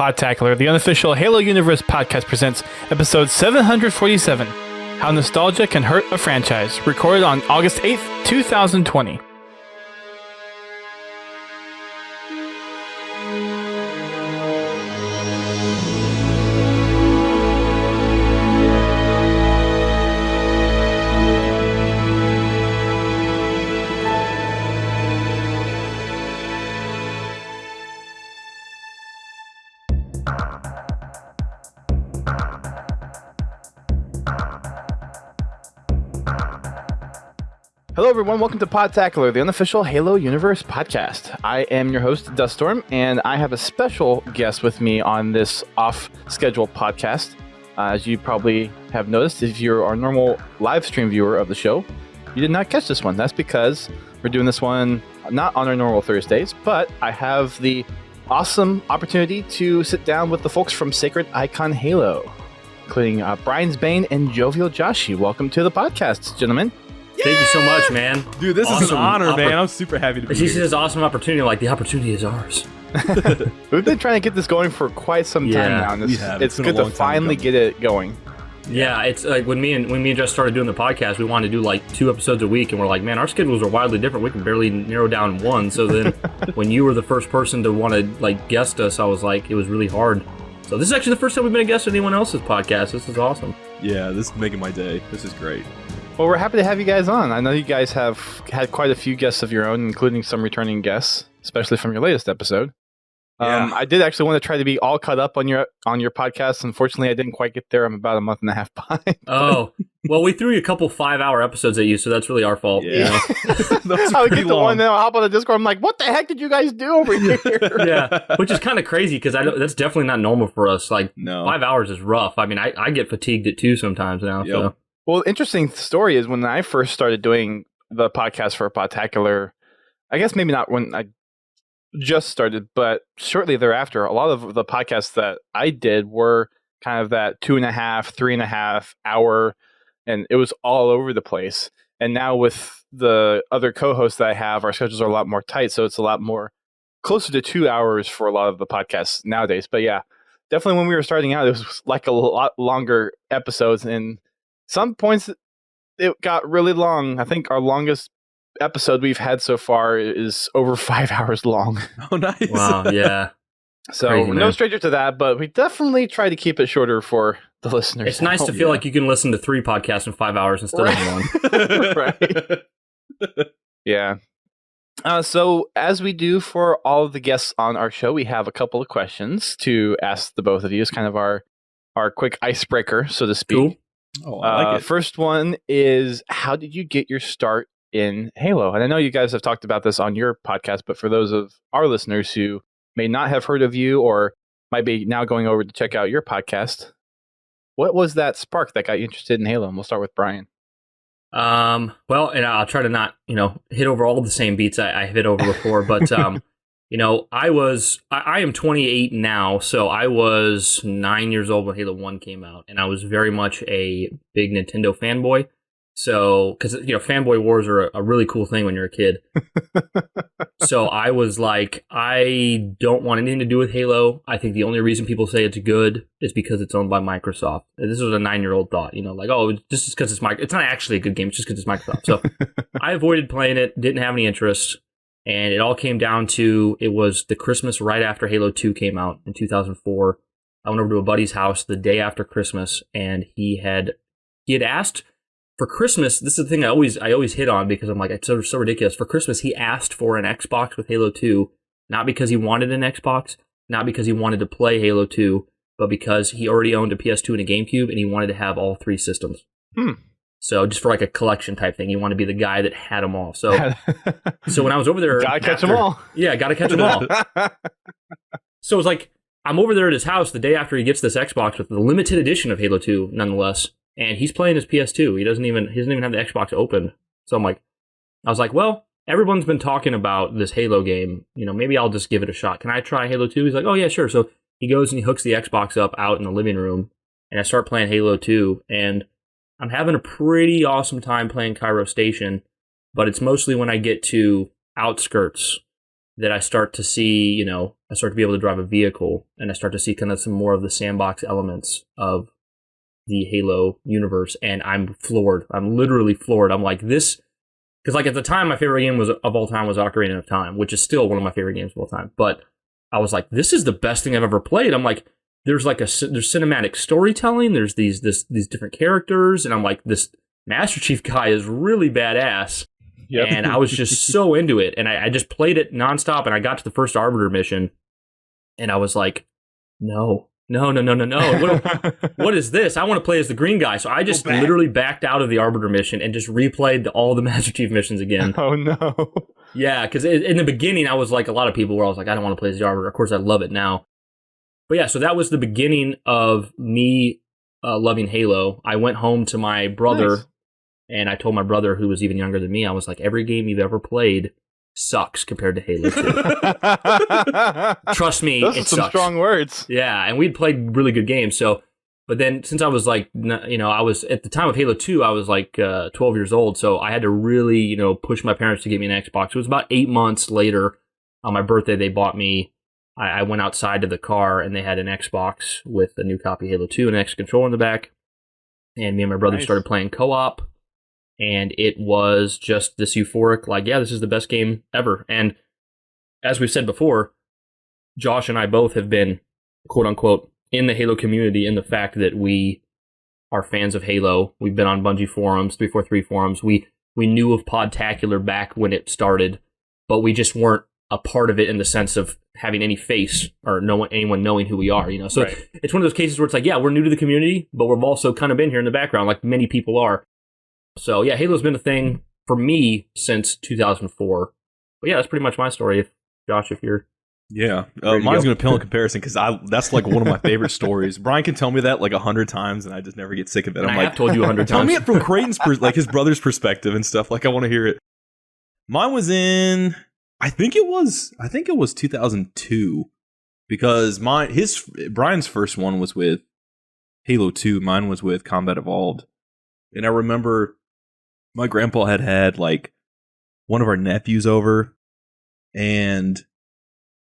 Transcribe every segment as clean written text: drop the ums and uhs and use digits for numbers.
Podtacular, the unofficial Halo Universe podcast, presents episode 747, How Nostalgia Can Hurt a Franchise, recorded on August 8th, 2020. Hello everyone, welcome to Podtacular, the unofficial Halo Universe podcast. I am your host, Duststorm, and I have a special guest with me on this off-schedule podcast. As you probably have noticed, if you're our normal live stream viewer of the show, you did not catch this one. That's because we're doing this one not on our normal Thursdays, but I have the awesome opportunity to sit down with the folks from SacredIconHalo, including Bryansbane and Jovialjoshy. Welcome to the podcast, gentlemen. Thank you so much, man. Dude, this is an honor, man. I'm super happy to be here. This is an awesome opportunity. Like, the opportunity is ours. We've been trying to get this going for quite some time now, and it's good to finally get it going. Yeah, it's like when me and Jess started doing the podcast, we wanted to do like 2 episodes a week, and we're like, man, our schedules are wildly different. We can barely narrow down one. So then when you were the first person to want to like guest us, I was like, it was really hard. So this is actually the first time we've been a guest on anyone else's podcast. This is awesome. Yeah, this is making my day. This is great. Well, we're happy to have you guys on. I know you guys have had quite a few guests of your own, including some returning guests, especially from your latest episode. Yeah. I did actually want to try to be all caught up on your podcast. Unfortunately, I didn't quite get there. I'm about a month and a half behind. Oh, well, we threw you a couple 5-hour episodes at you, so that's really our fault. Yeah. I would get the one, then I'll hop on the Discord. I'm like, what the heck did you guys do over here? Yeah, which is kind of crazy because that's definitely not normal for us. Like, 5 hours is rough. I mean, I get fatigued at 2 sometimes now. Yep. So. Well, interesting story is when I first started doing the podcast for Podtacular, I guess maybe not when I just started, but shortly thereafter, a lot of the podcasts that I did were kind of that 2.5, 3.5 hour, and it was all over the place. And now with the other co-hosts that I have, our schedules are a lot more tight, so it's a lot more closer to 2 hours for a lot of the podcasts nowadays. But yeah, definitely when we were starting out, it was like a lot longer episodes, and some points it got really long. I think our longest episode we've had so far is over 5 hours long. Oh, nice. Wow, yeah. So Crazy, no stranger to that, but we definitely try to keep it shorter for the listeners. It's nice to feel like you can listen to 3 podcasts in 5 hours instead of 1. Right. Yeah. So as we do for all of the guests on our show, we have a couple of questions to ask the both of you. It's kind of our quick icebreaker, so to speak. Cool. Oh, I like it. First one is, how did you get your start in Halo? And I know you guys have talked about this on your podcast, but for those of our listeners who may not have heard of you or might be now going over to check out your podcast, what was that spark that got you interested in Halo? And we'll start with Brian. Well, and I'll try to not, hit over all the same beats I hit over before, but, I am 28 now, so I was 9 years old when Halo 1 came out, and I was very much a big Nintendo fanboy. So, because, fanboy wars are a really cool thing when you're a kid. So I was like, I don't want anything to do with Halo. I think the only reason people say it's good is because it's owned by Microsoft. And this was a 9-year-old thought, like, oh, just because it's Microsoft. It's not actually a good game, it's just because it's Microsoft. So I avoided playing it, didn't have any interest. And it all came down to, it was the Christmas right after Halo 2 came out in 2004. I went over to a buddy's house the day after Christmas, and he had asked for Christmas. This is the thing I always hit on because I'm like, it's so ridiculous. For Christmas, he asked for an Xbox with Halo 2, not because he wanted an Xbox, not because he wanted to play Halo 2, but because he already owned a PS2 and a GameCube, and he wanted to have all 3 systems. So just for like a collection type thing, you want to be the guy that had them all. So when I was over there, gotta catch them all. Yeah, gotta catch them all. So it was like, I'm over there at his house the day after he gets this Xbox with the limited edition of Halo 2, nonetheless, and he's playing his PS2. He doesn't even have the Xbox open. So I was like, well, everyone's been talking about this Halo game. Maybe I'll just give it a shot. Can I try Halo 2? He's like, oh yeah, sure. So he goes and he hooks the Xbox up out in the living room, and I start playing Halo 2, and I'm having a pretty awesome time playing Cairo Station, but it's mostly when I get to Outskirts that I start to see, I start to be able to drive a vehicle, and I start to see kind of some more of the sandbox elements of the Halo universe, and I'm floored. I'm literally floored. I'm like, this, because like at the time, my favorite game of all time was Ocarina of Time, which is still one of my favorite games of all time. But I was like, this is the best thing I've ever played. I'm like, there's cinematic storytelling. There's these different characters, and I'm like, this Master Chief guy is really badass. Yep. And I was just so into it, and I just played it nonstop. And I got to the first Arbiter mission, and I was like, no. What is this? I want to play as the green guy. So I just literally backed out of the Arbiter mission and just replayed all the Master Chief missions again. Oh, no. Yeah, because in the beginning, I was like a lot of people where I was like, I don't want to play as the Arbiter. Of course, I love it now. But yeah, so that was the beginning of me loving Halo. I went home to my brother, and I told my brother, who was even younger than me, I was like, every game you've ever played sucks compared to Halo 2. Trust me, those it are some sucks. Strong words. Yeah, and we'd played really good games. So, but then since I was like, I was at the time of Halo 2, I was like 12 years old. So I had to really, push my parents to get me an Xbox. It was about 8 months later on my birthday. They bought me. I went outside to the car, and they had an Xbox with a new copy of Halo 2 and an X controller in the back. And me and my brother started playing co-op. And it was just this euphoric, like, yeah, this is the best game ever. And as we've said before, Josh and I both have been, quote unquote, in the Halo community in the fact that we are fans of Halo. We've been on Bungie forums, 343 forums. We knew of Podtacular back when it started, but we just weren't a part of it in the sense of having any face or anyone knowing who we are, So It's one of those cases where it's like, yeah, we're new to the community, but we've also kind of been here in the background, like many people are. So yeah, Halo's been a thing for me since 2004. But yeah, that's pretty much my story. Josh, if you're... Yeah, mine's going to pale in comparison because that's like one of my favorite stories. Brian can tell me that like 100 times, and I just never get sick of it. I have told you 100 times. Tell me it from Creighton's like his brother's perspective and stuff. Like I want to hear it. Mine was in, I think it was 2002 because Brian's first one was with Halo 2. Mine was with Combat Evolved, and I remember my grandpa had like one of our nephews over, and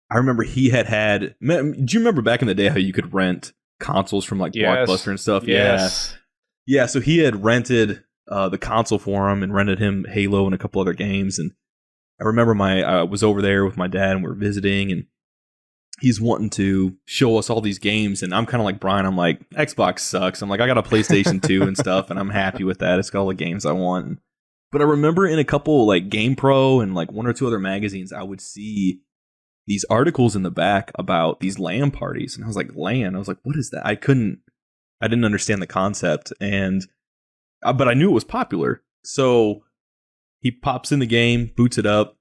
I remember he had. Do you remember back in the day how you could rent consoles from like Blockbuster and stuff? Yes. Yeah. So he had rented the console for him and rented him Halo and a couple other games. And I remember I was over there with my dad and we were visiting, and he's wanting to show us all these games. And I'm kind of like Brian. I'm like, Xbox sucks. I'm like, I got a PlayStation 2 and stuff, and I'm happy with that. It's got all the games I want. But I remember in a couple like GamePro and like one or two other magazines, I would see these articles in the back about these LAN parties. And I was like, LAN? I was like, what is that? I didn't understand the concept. And but I knew it was popular. So he pops in the game, boots it up,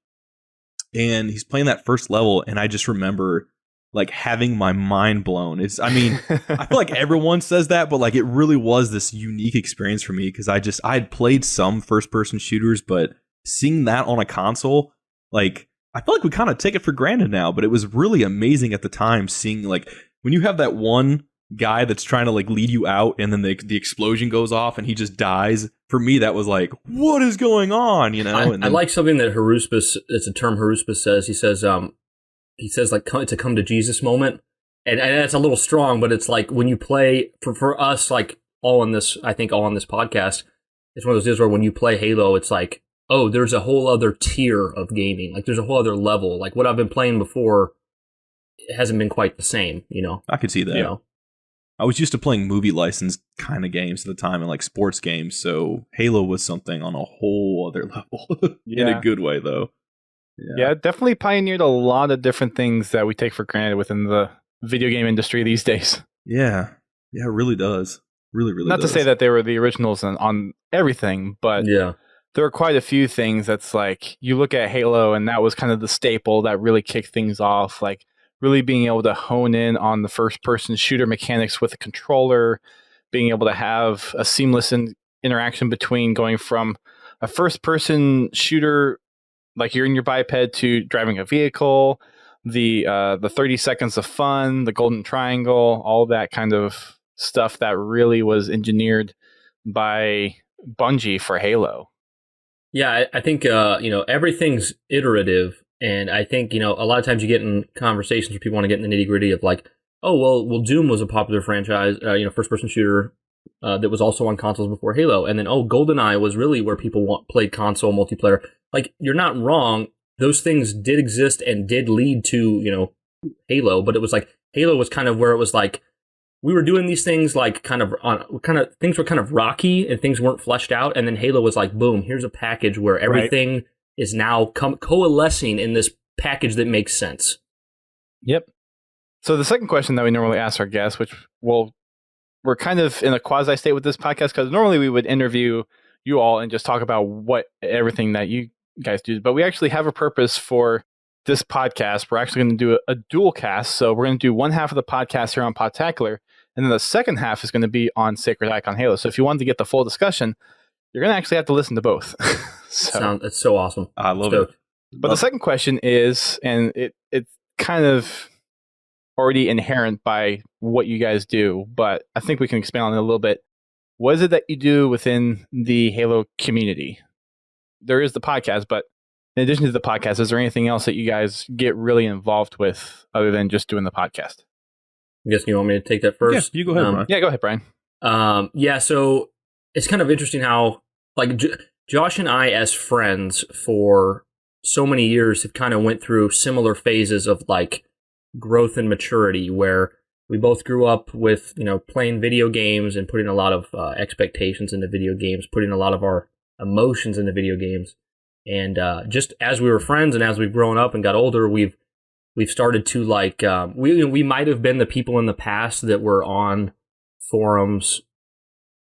and he's playing that first level. And I just remember like having my mind blown. I feel like everyone says that, but like it really was this unique experience for me because I had played some first person shooters, but seeing that on a console, like I feel like we kind of take it for granted now, but it was really amazing at the time seeing like when you have that one guy that's trying to like lead you out and then the explosion goes off and he just dies. For me, that was like, what is going on? I like something that Haruspis, it's a term Haruspis says. He says like it's a come to Jesus moment. And that's a little strong, but it's like when you play for us, like all on this podcast, it's one of those deals where when you play Halo, it's like, oh, there's a whole other tier of gaming. Like there's a whole other level. Like what I've been playing before, it hasn't been quite the same, I could see that. I was used to playing movie licensed kind of games at the time and like sports games. So Halo was something on a whole other level in a good way, though. Yeah, it definitely pioneered a lot of different things that we take for granted within the video game industry these days. Yeah. Yeah, it really does. Really, really Not does. to say that they were the originals on everything, but there are quite a few things that's like, you look at Halo and that was kind of the staple that really kicked things off. Like really being able to hone in on the first person shooter mechanics with a controller, being able to have a seamless interaction between going from a first person shooter, like you're in your biped, to driving a vehicle, the 30 seconds of fun, the golden triangle, all that kind of stuff that really was engineered by Bungie for Halo. Yeah, I think everything's iterative, And I think, a lot of times you get in conversations where people want to get in the nitty gritty of like, oh, well, Doom was a popular franchise, first person shooter that was also on consoles before Halo. And then, GoldenEye was really where people played console multiplayer. Like, you're not wrong. Those things did exist and did lead to, Halo, but it was like Halo was kind of where it was like we were doing these things like things were kind of rocky and things weren't fleshed out, and then Halo was like, boom, here's a package where everything is now coalescing in this package that makes sense. Yep. So the second question that we normally ask our guests, which we're kind of in a quasi state with this podcast because normally we would interview you all and just talk about everything that you guys do, but we actually have a purpose for this podcast. We're actually going to do a dual cast. So we're going to do one half of the podcast here on Podtacular, and then the second half is going to be on SacredIconHalo. So if you want to get the full discussion, you're going to actually have to listen to both. That's so awesome. I love it. But the second question is, and it's kind of already inherent by what you guys do, but I think we can expand on it a little bit. What is it that you do within the Halo community? There is the podcast, but in addition to the podcast, is there anything else that you guys get really involved with other than just doing the podcast? I guess you want me to take that first? Yeah, you go ahead, Brian. Yeah, go ahead, Brian. So it's kind of interesting how, like, Josh and I, as friends for so many years, have kind of went through similar phases of, like, growth and maturity, where we both grew up with, playing video games and putting a lot of expectations into video games, putting a lot of our emotions into video games. And just as we were friends and as we've grown up and got older, we've started to like we might have been the people in the past that were on forums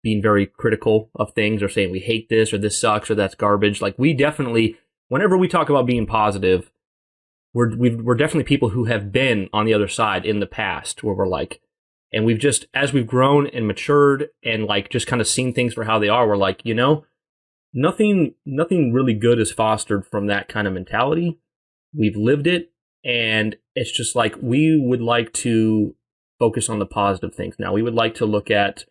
being very critical of things or saying we hate this or this sucks or that's garbage. Like, we definitely, whenever we talk about being positive, we're definitely people who have been on the other side in the past, where we're like, and we've just, as we've grown and matured and like just kind of seen things for how they are, we're like, nothing really good is fostered from that kind of mentality. We've lived it, and it's just like we would like to focus on the positive things now. We would like to look at,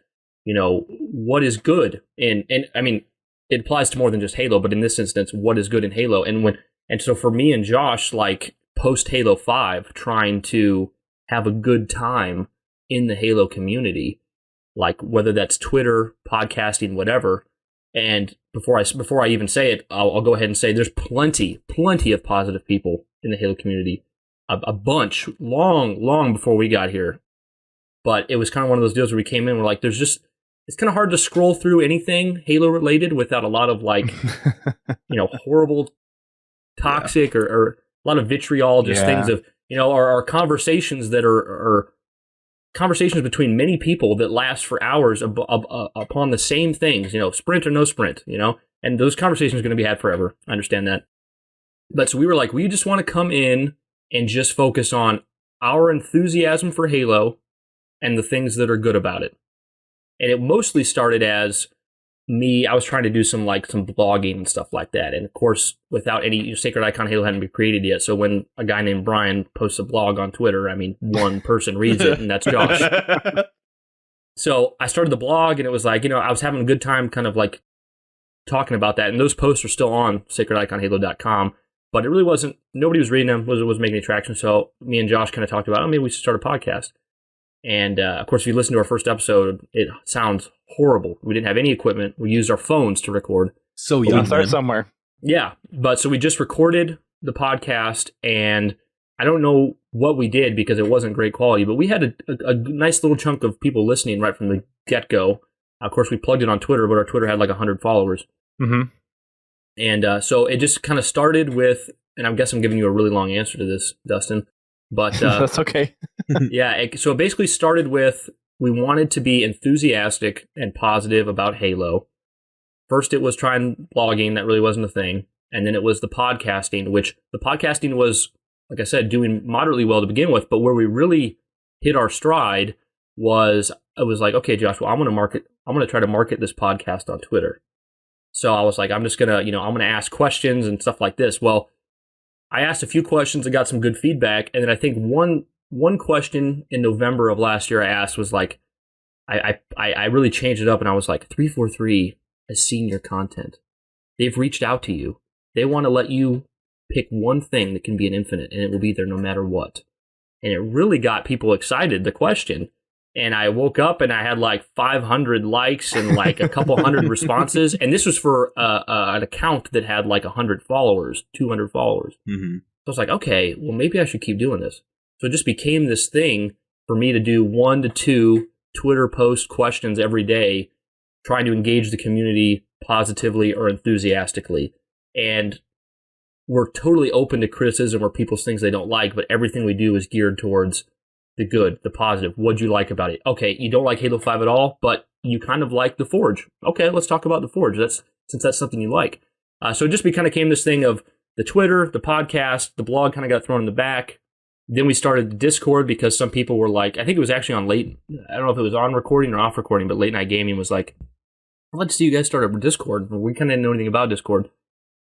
what is good, and I mean, it applies to more than just Halo, but in this instance, what is good in Halo. And so for me and Josh, like, post Halo 5, trying to have a good time in the Halo community, like whether that's Twitter, podcasting, whatever. And before I even say it, I'll go ahead and say there's plenty of positive people in the Halo community, a bunch, long before we got here. But it was kind of one of those deals where we came in, we're like, it's kind of hard to scroll through anything Halo related without a lot of like, horrible, toxic, or a lot of vitriol, just things of, our conversations that are conversations between many people that last for hours upon the same things, sprint or no sprint, and those conversations are going to be had forever. I understand that. But so we were like, we just want to come in and just focus on our enthusiasm for Halo and the things that are good about it. And it mostly started as me, I was trying to do some blogging and stuff like that. And of course, without any Sacred Icon Halo hadn't been created yet. So when a guy named Brian posts a blog on Twitter, I mean, one person reads it, and that's Josh. So I started the blog, and it was like, I was having a good time kind of like talking about that. And those posts are still on SacredIconHalo.com, but it really wasn't, nobody was reading them, was making any traction. So me and Josh kind of talked about, maybe we should start a podcast. And of course, if you listen to our first episode, it sounds horrible. We didn't have any equipment. We used our phones to record. So young. We start somewhere. Yeah, but so we just recorded the podcast, and I don't know what we did because it wasn't great quality, but we had a nice little chunk of people listening right from the get-go. Of course, we plugged it on Twitter, but our Twitter had like 100 followers. Mm-hmm. And so it just kind of started with, and I guess I'm giving you a really long answer to this, Dustin, but that's okay. Yeah, so it basically started with, we wanted to be enthusiastic and positive about Halo. First, it was trying blogging. That really wasn't a thing. And then it was the podcasting, which the podcasting was, like I said, doing moderately well to begin with. But where we really hit our stride was, I was like, okay, Josh, well, I'm going to try to market this podcast on Twitter. So I was like, I'm just going to, I'm going to ask questions and stuff like this. Well, I asked a few questions and got some good feedback. And then I think one question in November of last year I asked was like, I really changed it up, and I was like, 343 has seen your content. They've reached out to you. They want to let you pick one thing that can be an infinite, and it will be there no matter what. And it really got people excited, the question. And I woke up and I had like 500 likes and like a couple hundred responses. And this was for an account that had like 100 followers, 200 followers. Mm-hmm. So I was like, okay, well, maybe I should keep doing this. So it just became this thing for me to do 1 to 2 Twitter post questions every day, trying to engage the community positively or enthusiastically. And we're totally open to criticism or people's things they don't like, but everything we do is geared towards the good, the positive. What'd you like about it? Okay, you don't like Halo 5 at all, but you kind of like the Forge. Okay, let's talk about the Forge. Since that's something you like. So it just kind of came this thing of the Twitter, the podcast, the blog kind of got thrown in the back. Then we started the Discord because some people were like, I think it was actually I don't know if it was on recording or off recording, but Late Night Gaming was like, I'd like to see you guys start a Discord. We kind of didn't know anything about Discord.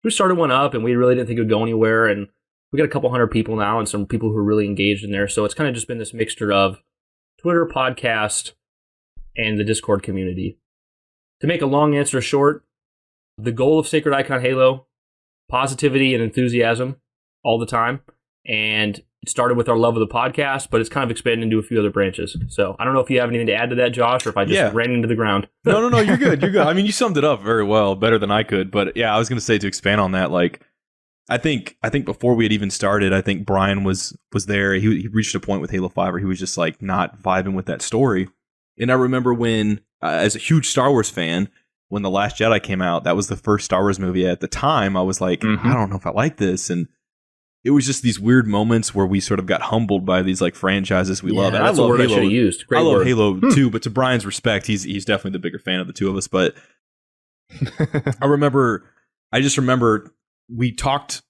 We started one up and we really didn't think it would go anywhere. And we got a couple hundred people now and some people who are really engaged in there. So it's kind of just been this mixture of Twitter, podcast, and the Discord community. To make a long answer short, the goal of Sacred Icon Halo, positivity and enthusiasm all the time. And it started with our love of the podcast, but it's kind of expanded into a few other branches. So I don't know if you have anything to add to that, Josh, or if I just ran into the ground. No, you're good. You're good. I mean, you summed it up very well, better than I could. But yeah, I was going to say, to expand on that, like, I think before we had even started, I think Brian was there. He reached a point with Halo 5 where he was just like not vibing with that story. And I remember when, as a huge Star Wars fan, when The Last Jedi came out, that was the first Star Wars movie. At the time, I was like, I don't know if I like this. And it was just these weird moments where we sort of got humbled by these like franchises we love. And that's I love a word Halo. I should have used. Great I love word. Halo too, but to Brian's respect, he's definitely the bigger fan of the two of us. But I just remember we talked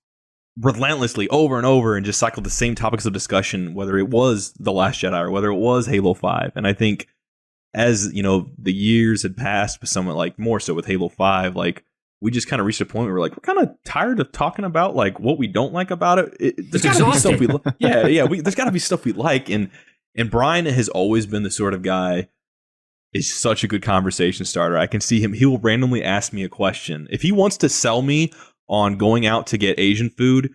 relentlessly over and over and just cycled the same topics of discussion, whether it was The Last Jedi or whether it was Halo 5. And I think as, you know, the years had passed, but somewhat like more so with Halo 5, like we just kind of reached a point where we're like, we're kind of tired of talking about like what we don't like about it. There's got to be stuff we there's got to be stuff we like. And Brian has always been the sort of guy, is such a good conversation starter. I can see him. He will randomly ask me a question. If he wants to sell me on going out to get Asian food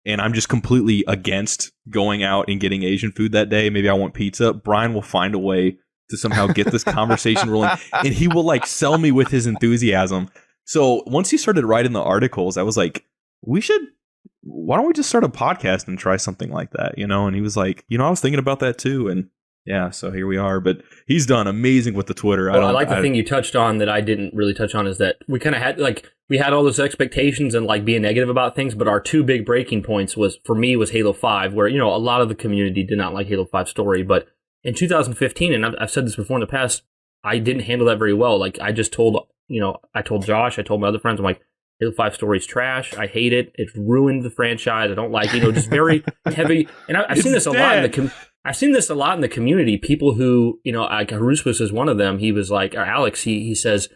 and I'm just completely against going out and getting Asian food that day, maybe I want pizza, Brian will find a way to somehow get this conversation rolling, and he will like sell me with his enthusiasm. So once he started writing the articles, I was like, why don't we just start a podcast and try something like that, you know? And he was like, you know, I was thinking about that too. And yeah, so here we are. But he's done amazing with the Twitter. Well, I like the thing you touched on that I didn't really touch on is that we kind of had we had all those expectations and like being negative about things, but our two big breaking points was Halo 5, where, you know, a lot of the community did not like Halo 5 story. But in 2015, and I've said this before in the past, I didn't handle that very well. Like I told Josh, I told my other friends, I'm like, Halo 5 story is trash. I hate it. It's ruined the franchise. I don't like it. You know, just very heavy. And I've seen this a lot in the community. People who, you know, like Haruspus is one of them. He was like, or Alex, he says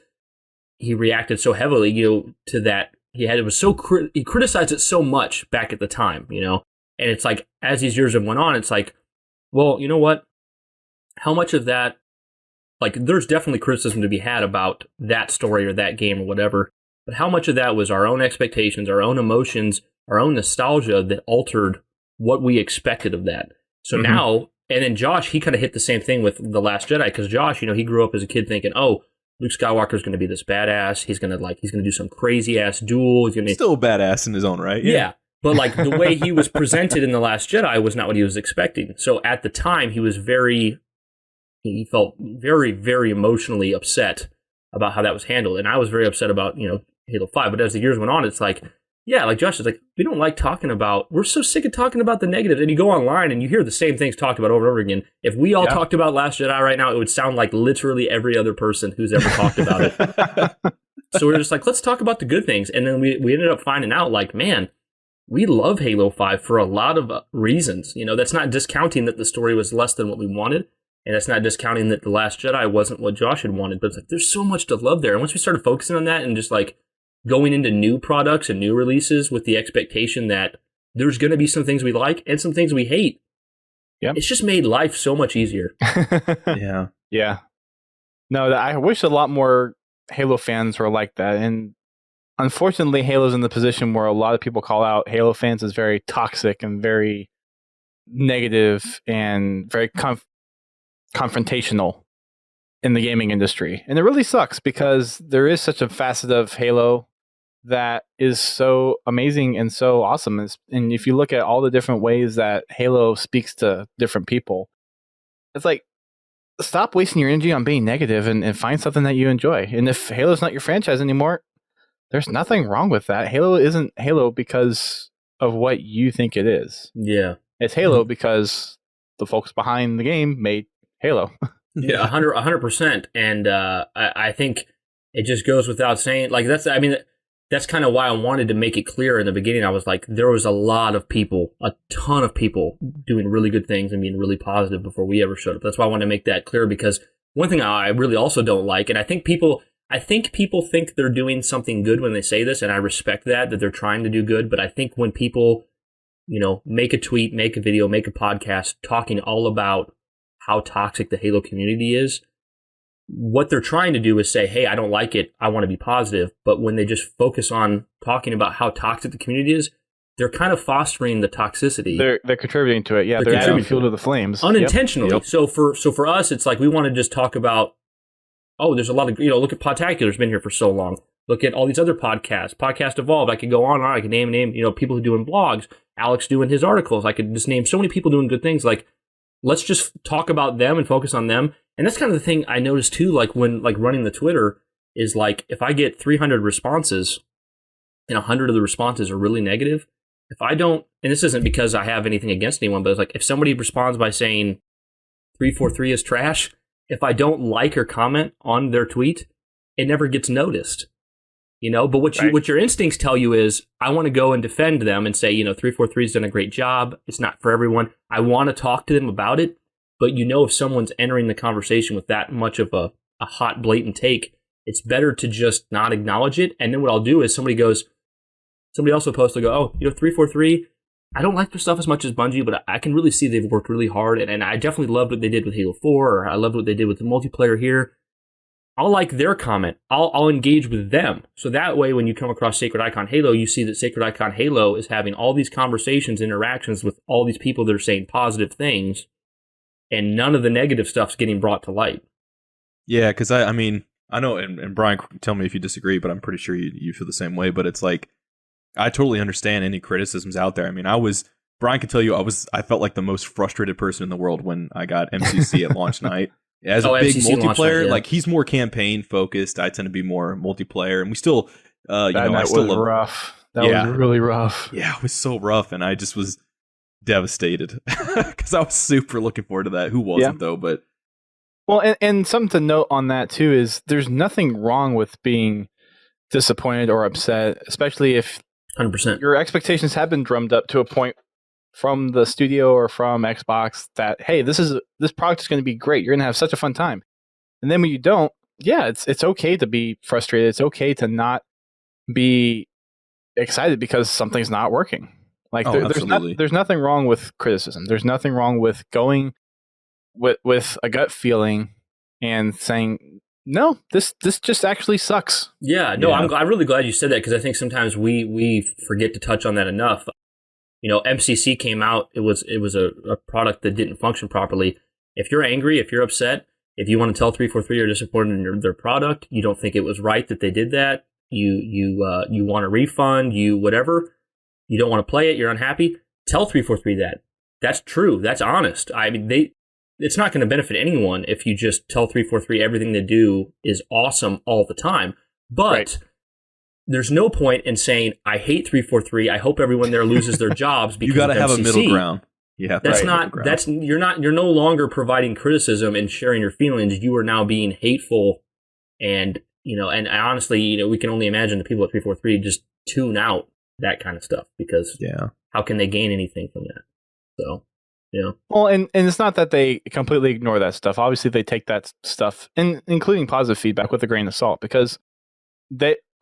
he reacted so heavily, you know, to that. He criticized it so much back at the time, you know. And it's like, as these years have went on, it's like, well, you know what? How much of that, like, there's definitely criticism to be had about that story or that game or whatever. But how much of that was our own expectations, our own emotions, our own nostalgia that altered what we expected of that? So now, and then Josh, he kind of hit the same thing with The Last Jedi, because Josh, you know, he grew up as a kid thinking, oh, Luke Skywalker's going to be this badass. He's going to do some crazy ass duel. He's still a badass in his own right. Yeah. But like the way he was presented in The Last Jedi was not what he was expecting. So at the time, he felt very, very emotionally upset about how that was handled. And I was very upset about, you know, Halo 5. But as the years went on, it's like, yeah, like Josh is like, we're so sick of talking about the negatives. And you go online and you hear the same things talked about over and over again. If we all talked about Last Jedi right now, it would sound like literally every other person who's ever talked about it. So we're just like, let's talk about the good things. And then we ended up finding out, like, man, we love Halo 5 for a lot of reasons. You know, that's not discounting that the story was less than what we wanted. And that's not discounting that The Last Jedi wasn't what Josh had wanted. But it's like, there's so much to love there. And once we started focusing on that and just like going into new products and new releases with the expectation that there's going to be some things we like and some things we hate, it's just made life so much easier. Yeah. No, I wish a lot more Halo fans were like that. And unfortunately, Halo's in the position where a lot of people call out Halo fans as very toxic and very negative and very confrontational in the gaming industry. And it really sucks because there is such a facet of Halo that is so amazing and so awesome. And if you look at all the different ways that Halo speaks to different people, it's like, stop wasting your energy on being negative and find something that you enjoy. And if Halo's not your franchise anymore, there's nothing wrong with that. Halo isn't Halo because of what you think it is. Yeah. It's Halo because the folks behind the game made Halo. Yeah, 100%. And I think it just goes without saying, like, that's kind of why I wanted to make it clear in the beginning. I was like, there was a lot of people, a ton of people doing really good things and being really positive before we ever showed up. That's why I wanted to make that clear, because one thing I really also don't like, and I think people think they're doing something good when they say this, and I respect that they're trying to do good. But I think when people, make a tweet, make a video, make a podcast talking all about how toxic the Halo community is, what they're trying to do is say, hey, I don't like it, I want to be positive. But when they just focus on talking about how toxic the community is, they're kind of fostering the toxicity. They're contributing to it. Yeah, they're adding fuel to the flames. Unintentionally. Yep. So for us, it's like we want to just talk about, there's a lot of, look at Podtacular's been here for so long. Look at all these other podcasts. Podcast Evolved. I could go on and on. I could name, people who are doing blogs. Alex doing his articles. I could just name so many people doing good things. Like, let's just talk about them and focus on them. And that's kind of the thing I noticed too, like when running the Twitter, is like, if I get 300 responses and 100 of the responses are really negative, if I don't, and this isn't because I have anything against anyone, but it's like, if somebody responds by saying 343 is trash, if I don't like or comment on their tweet, it never gets noticed. But what your instincts tell you is, I want to go and defend them and say, 343's done a great job. It's not for everyone. I want to talk to them about it. But if someone's entering the conversation with that much of a hot, blatant take, it's better to just not acknowledge it. And then what I'll do is somebody else will post, they'll go, 343, I don't like their stuff as much as Bungie, but I can really see they've worked really hard. And I definitely loved what they did with Halo 4, or I loved what they did with the multiplayer here. I'll like their comment. I'll engage with them. So that way, when you come across SacredIconHalo, you see that SacredIconHalo is having all these conversations, interactions with all these people that are saying positive things, and none of the negative stuff's getting brought to light. Yeah, because I know, and Brian, tell me if you disagree, but I'm pretty sure you feel the same way. But it's like, I totally understand any criticisms out there. Brian can tell you, I felt like the most frustrated person in the world when I got MCC at launch night. As a big MCC multiplayer, night, yeah. Like, he's more campaign focused. I tend to be more multiplayer, and we still, that night was rough. That was really rough. Yeah, it was so rough, and I just was devastated because I was super looking forward to that. Who wasn't though? But and something to note on that too is there's nothing wrong with being disappointed or upset, especially if 100% your expectations have been drummed up to a point from the studio or from Xbox that, hey, this product is going to be great. You're going to have such a fun time. And then when you don't, it's okay to be frustrated. It's okay to not be excited because something's not working. Like, there's nothing wrong with criticism. There's nothing wrong with going with a gut feeling and saying, no, this just actually sucks. Yeah, no, yeah. I'm really glad you said that, because I think sometimes we forget to touch on that enough. MCC came out. It was a product that didn't function properly. If you're angry, if you're upset, if you want to tell 343 you're disappointed in their product, you don't think it was right that they did that, you want a refund, whatever, you don't want to play it, you're unhappy, tell 343 that. That's true. That's honest. It's not going to benefit anyone if you just tell 343 everything they do is awesome all the time. But there's no point in saying, I hate 343. I hope everyone there loses their jobs because you got to have a middle ground. Yeah, you're no longer providing criticism and sharing your feelings. You are now being hateful, and honestly, we can only imagine the people at 343 just tune out that kind of stuff, because how can they gain anything from that? So, Well, and it's not that they completely ignore that stuff. Obviously, they take that stuff, including positive feedback, with a grain of salt, because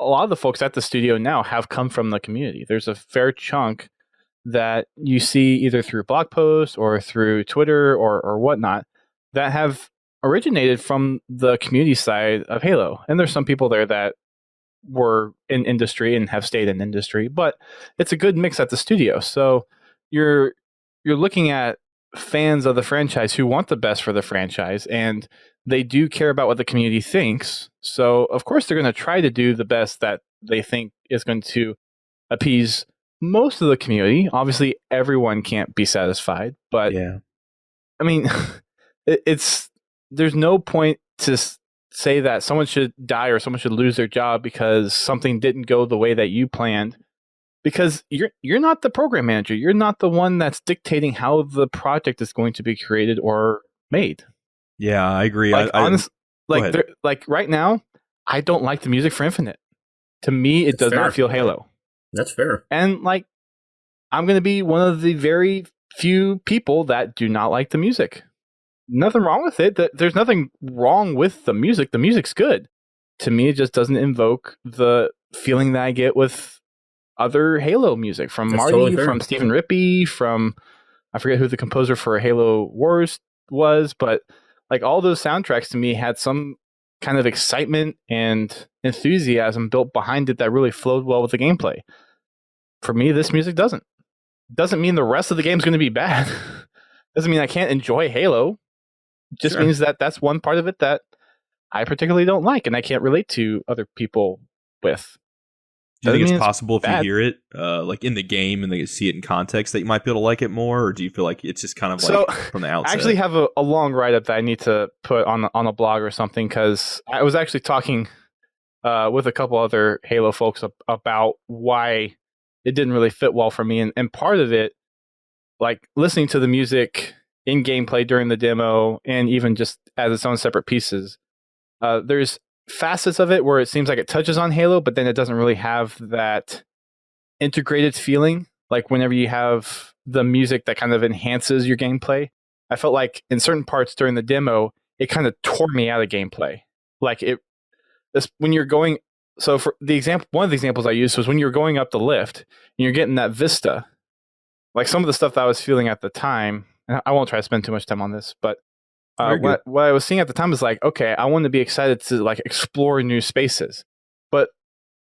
a lot of the folks at the studio now have come from the community. There's a fair chunk that you see either through blog posts or through Twitter or whatnot that have originated from the community side of Halo. And there's some people there that were in industry and have stayed in industry, but it's a good mix at the studio. So you're looking at fans of the franchise who want the best for the franchise, and they do care about what the community thinks. So of course they're going to try to do the best that they think is going to appease most of the community. Obviously, everyone can't be satisfied, but Yeah. I mean, there's no point to say that someone should die or someone should lose their job because something didn't go the way that you planned, because you're not the program manager. You're not the one that's dictating how the project is going to be created or made. Yeah, I agree. Like like right now, I don't like the music for Infinite. To me, it does not feel Halo. That's fair. And like, I'm going to be one of the very few people that do not like the music. Nothing wrong with it. There's nothing wrong with the music. The music's good. To me, it just doesn't invoke the feeling that I get with other Halo music from Marty, totally from Stephen Rippey, from I forget who the composer for Halo Wars was, but like all those soundtracks to me had some kind of excitement and enthusiasm built behind it that really flowed well with the gameplay. For me, this music doesn't. Doesn't mean the rest of the game is going to be bad. Doesn't mean I can't enjoy Halo. Just means that that's one part of it that I particularly don't like and I can't relate to other people with. Do you think it's possible if you hear it like in the game and they see it in context that you might be able to like it more, or do you feel like it's just kind of like from the outset? I actually have a long write-up that I need to put on a blog or something, because I was actually talking with a couple other Halo folks about why it didn't really fit well for me. And part of it, like listening to the music in gameplay during the demo and even just as its own separate pieces, there's facets of it where it seems like it touches on Halo, but then it doesn't really have that integrated feeling. Like whenever you have the music that kind of enhances your gameplay, I felt like in certain parts during the demo, it kind of tore me out of gameplay. Like when you're going, so for the example, one of the examples I used was when you're going up the lift and you're getting that vista, like some of the stuff that I was feeling at the time, and I won't try to spend too much time on this, but what I was seeing at the time was like, okay, I want to be excited to like explore new spaces. But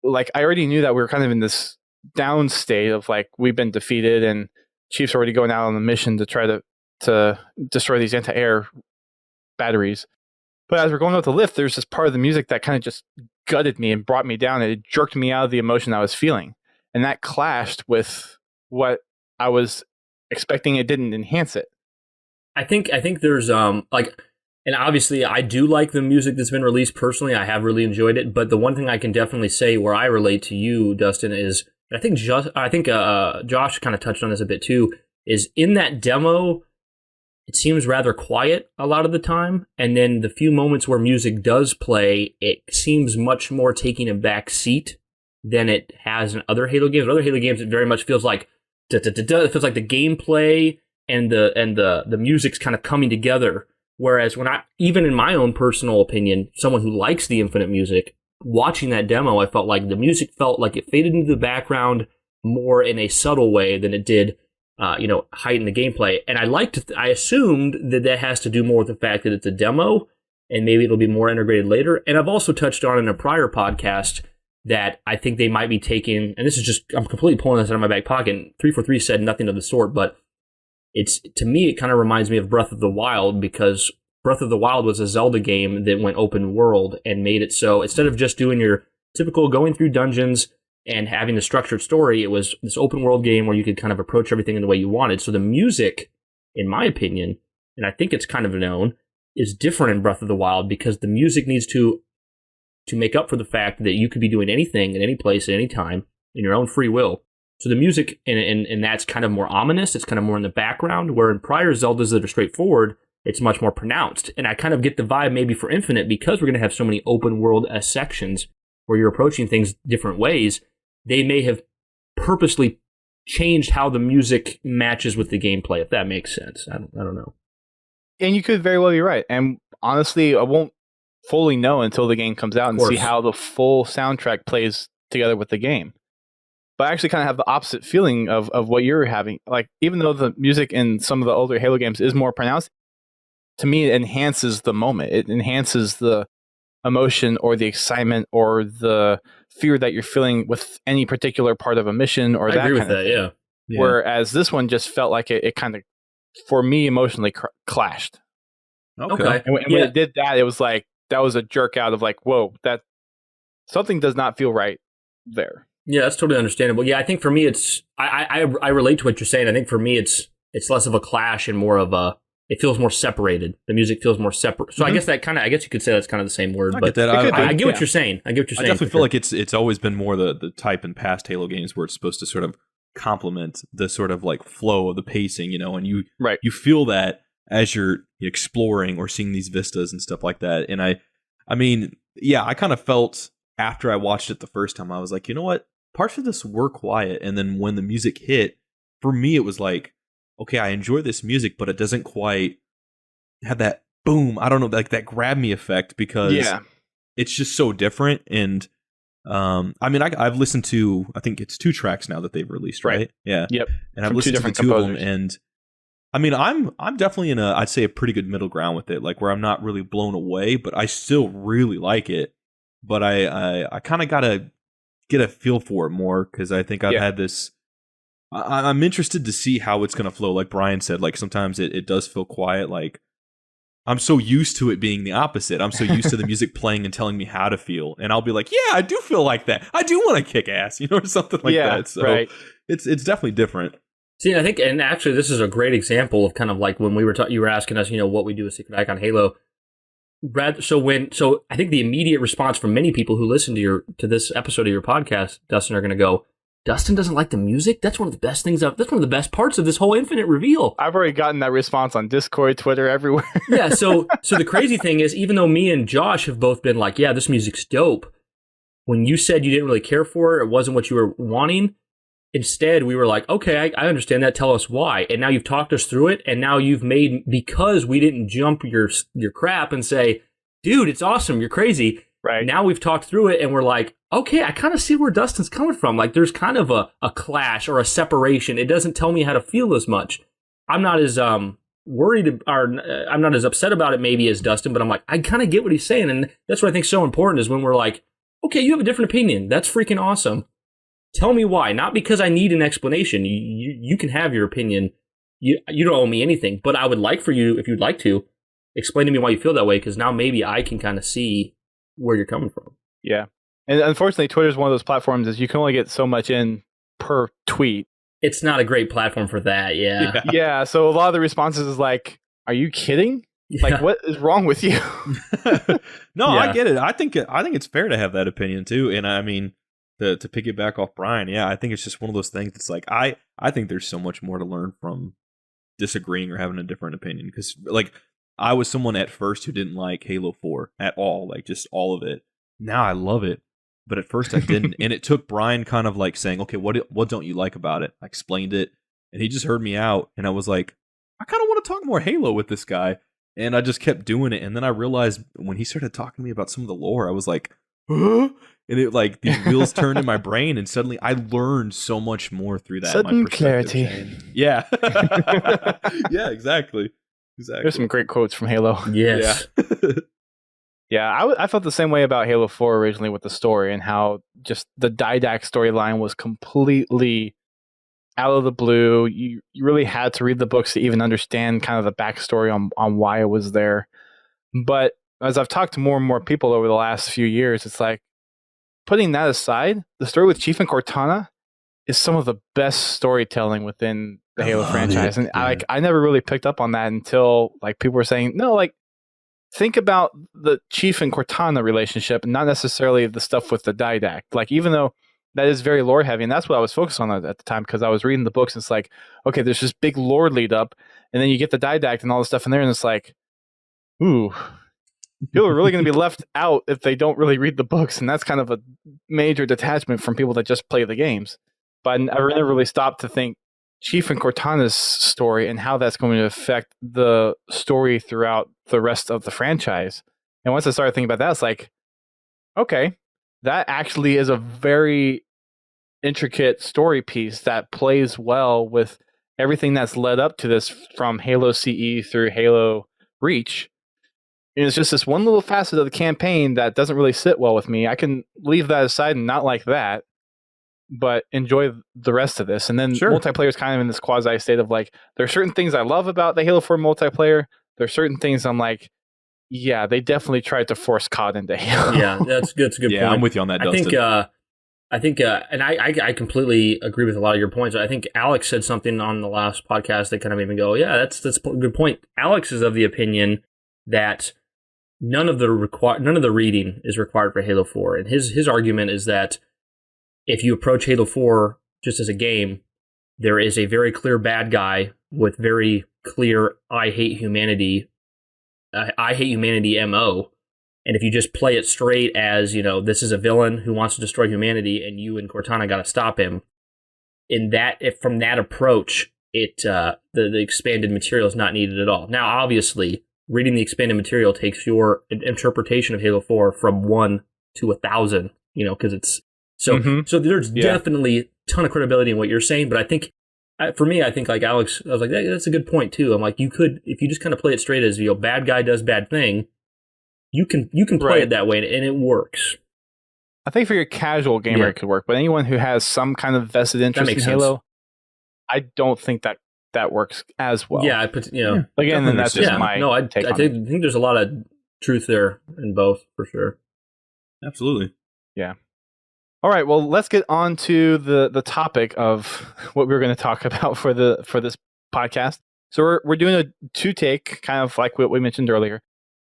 like I already knew that we were kind of in this down state of like we've been defeated and Chief's already going out on the mission to try to destroy these anti-air batteries. But as we're going up the lift, there's this part of the music that kind of just gutted me and brought me down, and it jerked me out of the emotion I was feeling. And that clashed with what I was expecting. It didn't enhance it. I think there's like, and obviously I do like the music that's been released personally. I have really enjoyed it, but the one thing I can definitely say where I relate to you, Dustin, is I think Josh kind of touched on this a bit too, is in that demo, it seems rather quiet a lot of the time, and then the few moments where music does play, it seems much more taking a back seat than it has in other Halo games. In other Halo games, it very much feels like it feels like the gameplay and the music's kind of coming together. Whereas even in my own personal opinion, someone who likes the Infinite music, watching that demo, I felt like the music felt like it faded into the background more in a subtle way than it did, heighten the gameplay. And I assumed that has to do more with the fact that it's a demo and maybe it'll be more integrated later. And I've also touched on in a prior podcast that I think they might be taking, and this is just, I'm completely pulling this out of my back pocket. 343 said nothing of the sort, but to me, it kind of reminds me of Breath of the Wild, because Breath of the Wild was a Zelda game that went open world and made it so instead of just doing your typical going through dungeons and having the structured story, it was this open world game where you could kind of approach everything in the way you wanted. So the music, in my opinion, and I think it's kind of known, is different in Breath of the Wild because the music needs to make up for the fact that you could be doing anything at any place at any time in your own free will. So the music, and that's kind of more ominous. It's kind of more in the background, where in prior Zeldas that are straightforward, it's much more pronounced. And I kind of get the vibe maybe for Infinite, because we're going to have so many open world sections where you're approaching things different ways, they may have purposely changed how the music matches with the gameplay, if that makes sense. I don't know. And you could very well be right. And honestly, I won't fully know until the game comes out and see how the full soundtrack plays together with the game. But I actually kind of have the opposite feeling of what you're having. Like, even though the music in some of the older Halo games is more pronounced, to me it enhances the moment. It enhances the emotion or the excitement or the fear that you're feeling with any particular part of a mission or I that agree kind with of that. thing. Yeah. Whereas this one just felt like it kind of, for me, emotionally clashed. Okay. And when it did that, it was like, that was a jerk out of like, whoa, that something does not feel right there. Yeah, that's totally understandable. Yeah, I think for me, it's I relate to what you're saying. I think for me, it's less of a clash and more of a. It feels more separated. The music feels more separate. So I guess I guess you could say that's kind of the same word. I but get that. I get what you're saying. I definitely feel like it's always been more the type in past Halo games where it's supposed to sort of complement the sort of like flow of the pacing, and you feel that as you're exploring or seeing these vistas and stuff like that. And I mean, yeah, I kind of felt after I watched it the first time, I was like, you know what? Parts of this were quiet, and then when the music hit, for me, it was like, okay, I enjoy this music, but it doesn't quite have that boom. I don't know, like that grab me effect because it's just so different. And I mean, I've listened to, I think it's 2 tracks now that they've released, right? Yeah. Yep. And I've listened to the 2 of them, and I mean, I'm definitely in I'd say a pretty good middle ground with it, like where I'm not really blown away, but I still really like it. But I kind of gotta get a feel for it more because I think I've had this. I'm interested to see how it's going to flow. Like Brian said, like sometimes it does feel quiet. Like I'm so used to it being the opposite. I'm so used to the music playing and telling me how to feel. And I'll be like, yeah, I do feel like that. I do want to kick ass, or something like that. So it's definitely different. See, I think, and actually this is a great example of kind of like when we were you were asking us, what we do with SacredIconHalo. So I think the immediate response from many people who listen to this episode of your podcast, Dustin, are going to go, Dustin doesn't like the music? That's one of the best things. That's one of the best parts of this whole Infinite reveal. I've already gotten that response on Discord, Twitter, everywhere. Yeah, so the crazy thing is, even though me and Josh have both been like, yeah, this music's dope, when you said you didn't really care for it, it wasn't what you were wanting, instead we were like, okay, I understand that, tell us why. And now you've talked us through it, and now you've made, because we didn't jump your crap and say, dude, it's awesome, you're crazy. Right. Now we've talked through it and we're like, okay, I kind of see where Dustin's coming from. Like there's kind of a clash or a separation. It doesn't tell me how to feel as much. I'm not as worried or I'm not as upset about it maybe as Dustin, but I'm like, I kind of get what he's saying. And that's what I think is so important is when we're like, okay, you have a different opinion. That's freaking awesome. Tell me why. Not because I need an explanation. You can have your opinion. You don't owe me anything, but I would like for you, if you'd like to, explain to me why you feel that way, because now maybe I can kind of see where you're coming from. Yeah. And unfortunately, Twitter is one of those platforms is you can only get so much in per tweet. It's not a great platform for that, yeah. Yeah, so a lot of the responses is like, are you kidding? Yeah. Like, what is wrong with you? No, I get it. I think it's fair to have that opinion too. And I mean, to piggyback off Brian, yeah, I think it's just one of those things that's like, I think there's so much more to learn from disagreeing or having a different opinion. Because like, I was someone at first who didn't like Halo 4 at all, like just all of it. Now I love it, but at first I didn't. And it took Brian kind of like saying, okay, what don't you like about it? I explained it, and he just heard me out. And I was like, I kind of want to talk more Halo with this guy. And I just kept doing it. And then I realized when he started talking to me about some of the lore, I was like, huh? And it like these wheels turned in my brain, and suddenly I learned so much more through that. Sudden clarity. Yeah. Yeah, exactly. There's some great quotes from Halo. Yes. Yeah, I felt the same way about Halo 4 originally with the story and how just the Didact storyline was completely out of the blue. You really had to read the books to even understand kind of the backstory on why it was there. But as I've talked to more and more people over the last few years, it's like, putting that aside, the story with Chief and Cortana is some of the best storytelling within the Halo franchise. And I never really picked up on that until like people were saying, no, like think about the Chief and Cortana relationship and not necessarily the stuff with the Didact. Like even though that is very lore heavy, and that's what I was focused on at the time because I was reading the books and it's like, okay, there's this big lore lead up and then you get the Didact and all the stuff in there and it's like, ooh, people are really going to be left out if they don't really read the books. And that's kind of a major detachment from people that just play the games. But I never really stopped to think Chief and Cortana's story and how that's going to affect the story throughout the rest of the franchise. And once I started thinking about that, it's like, okay, that actually is a very intricate story piece that plays well with everything that's led up to this from Halo CE through Halo Reach. it's just this one little facet of the campaign that doesn't really sit well with me. I can leave that aside and not like that, but enjoy the rest of this. And then multiplayer is kind of in this quasi state of like, there are certain things I love about the Halo 4 multiplayer. There are certain things I'm like, yeah, they definitely tried to force COD into Halo. Yeah, that's good. That's a good point. Yeah, I'm with you on that, Dustin. I think, and I completely agree with a lot of your points. I think Alex said something on the last podcast that kind of made me go, yeah, that's a good point. Alex is of the opinion that none of the reading is required for Halo 4, and his argument is that if you approach Halo 4 just as a game, there is a very clear bad guy with very clear I hate humanity MO. And if you just play it straight as, this is a villain who wants to destroy humanity and you and Cortana got to stop him, from that approach, the expanded material is not needed at all. Now, obviously, reading the expanded material takes your interpretation of Halo 4 from 1 to 1,000, because it's so there's definitely a ton of credibility in what you're saying. But I think, for me, I think like Alex, I was like, that's a good point too. I'm like, you could, if you just kind of play it straight as, bad guy does bad thing, you can play it that way and it works. I think for your casual gamer it could work, but anyone who has some kind of vested interest in Halo, I don't think that works as well. Yeah, again, then that's just my take. I think there's a lot of truth there in both for sure. Absolutely. Yeah. All right. Well, let's get on to the topic of what we're going to talk about for this podcast. So we're doing a 2-take, kind of like what we mentioned earlier.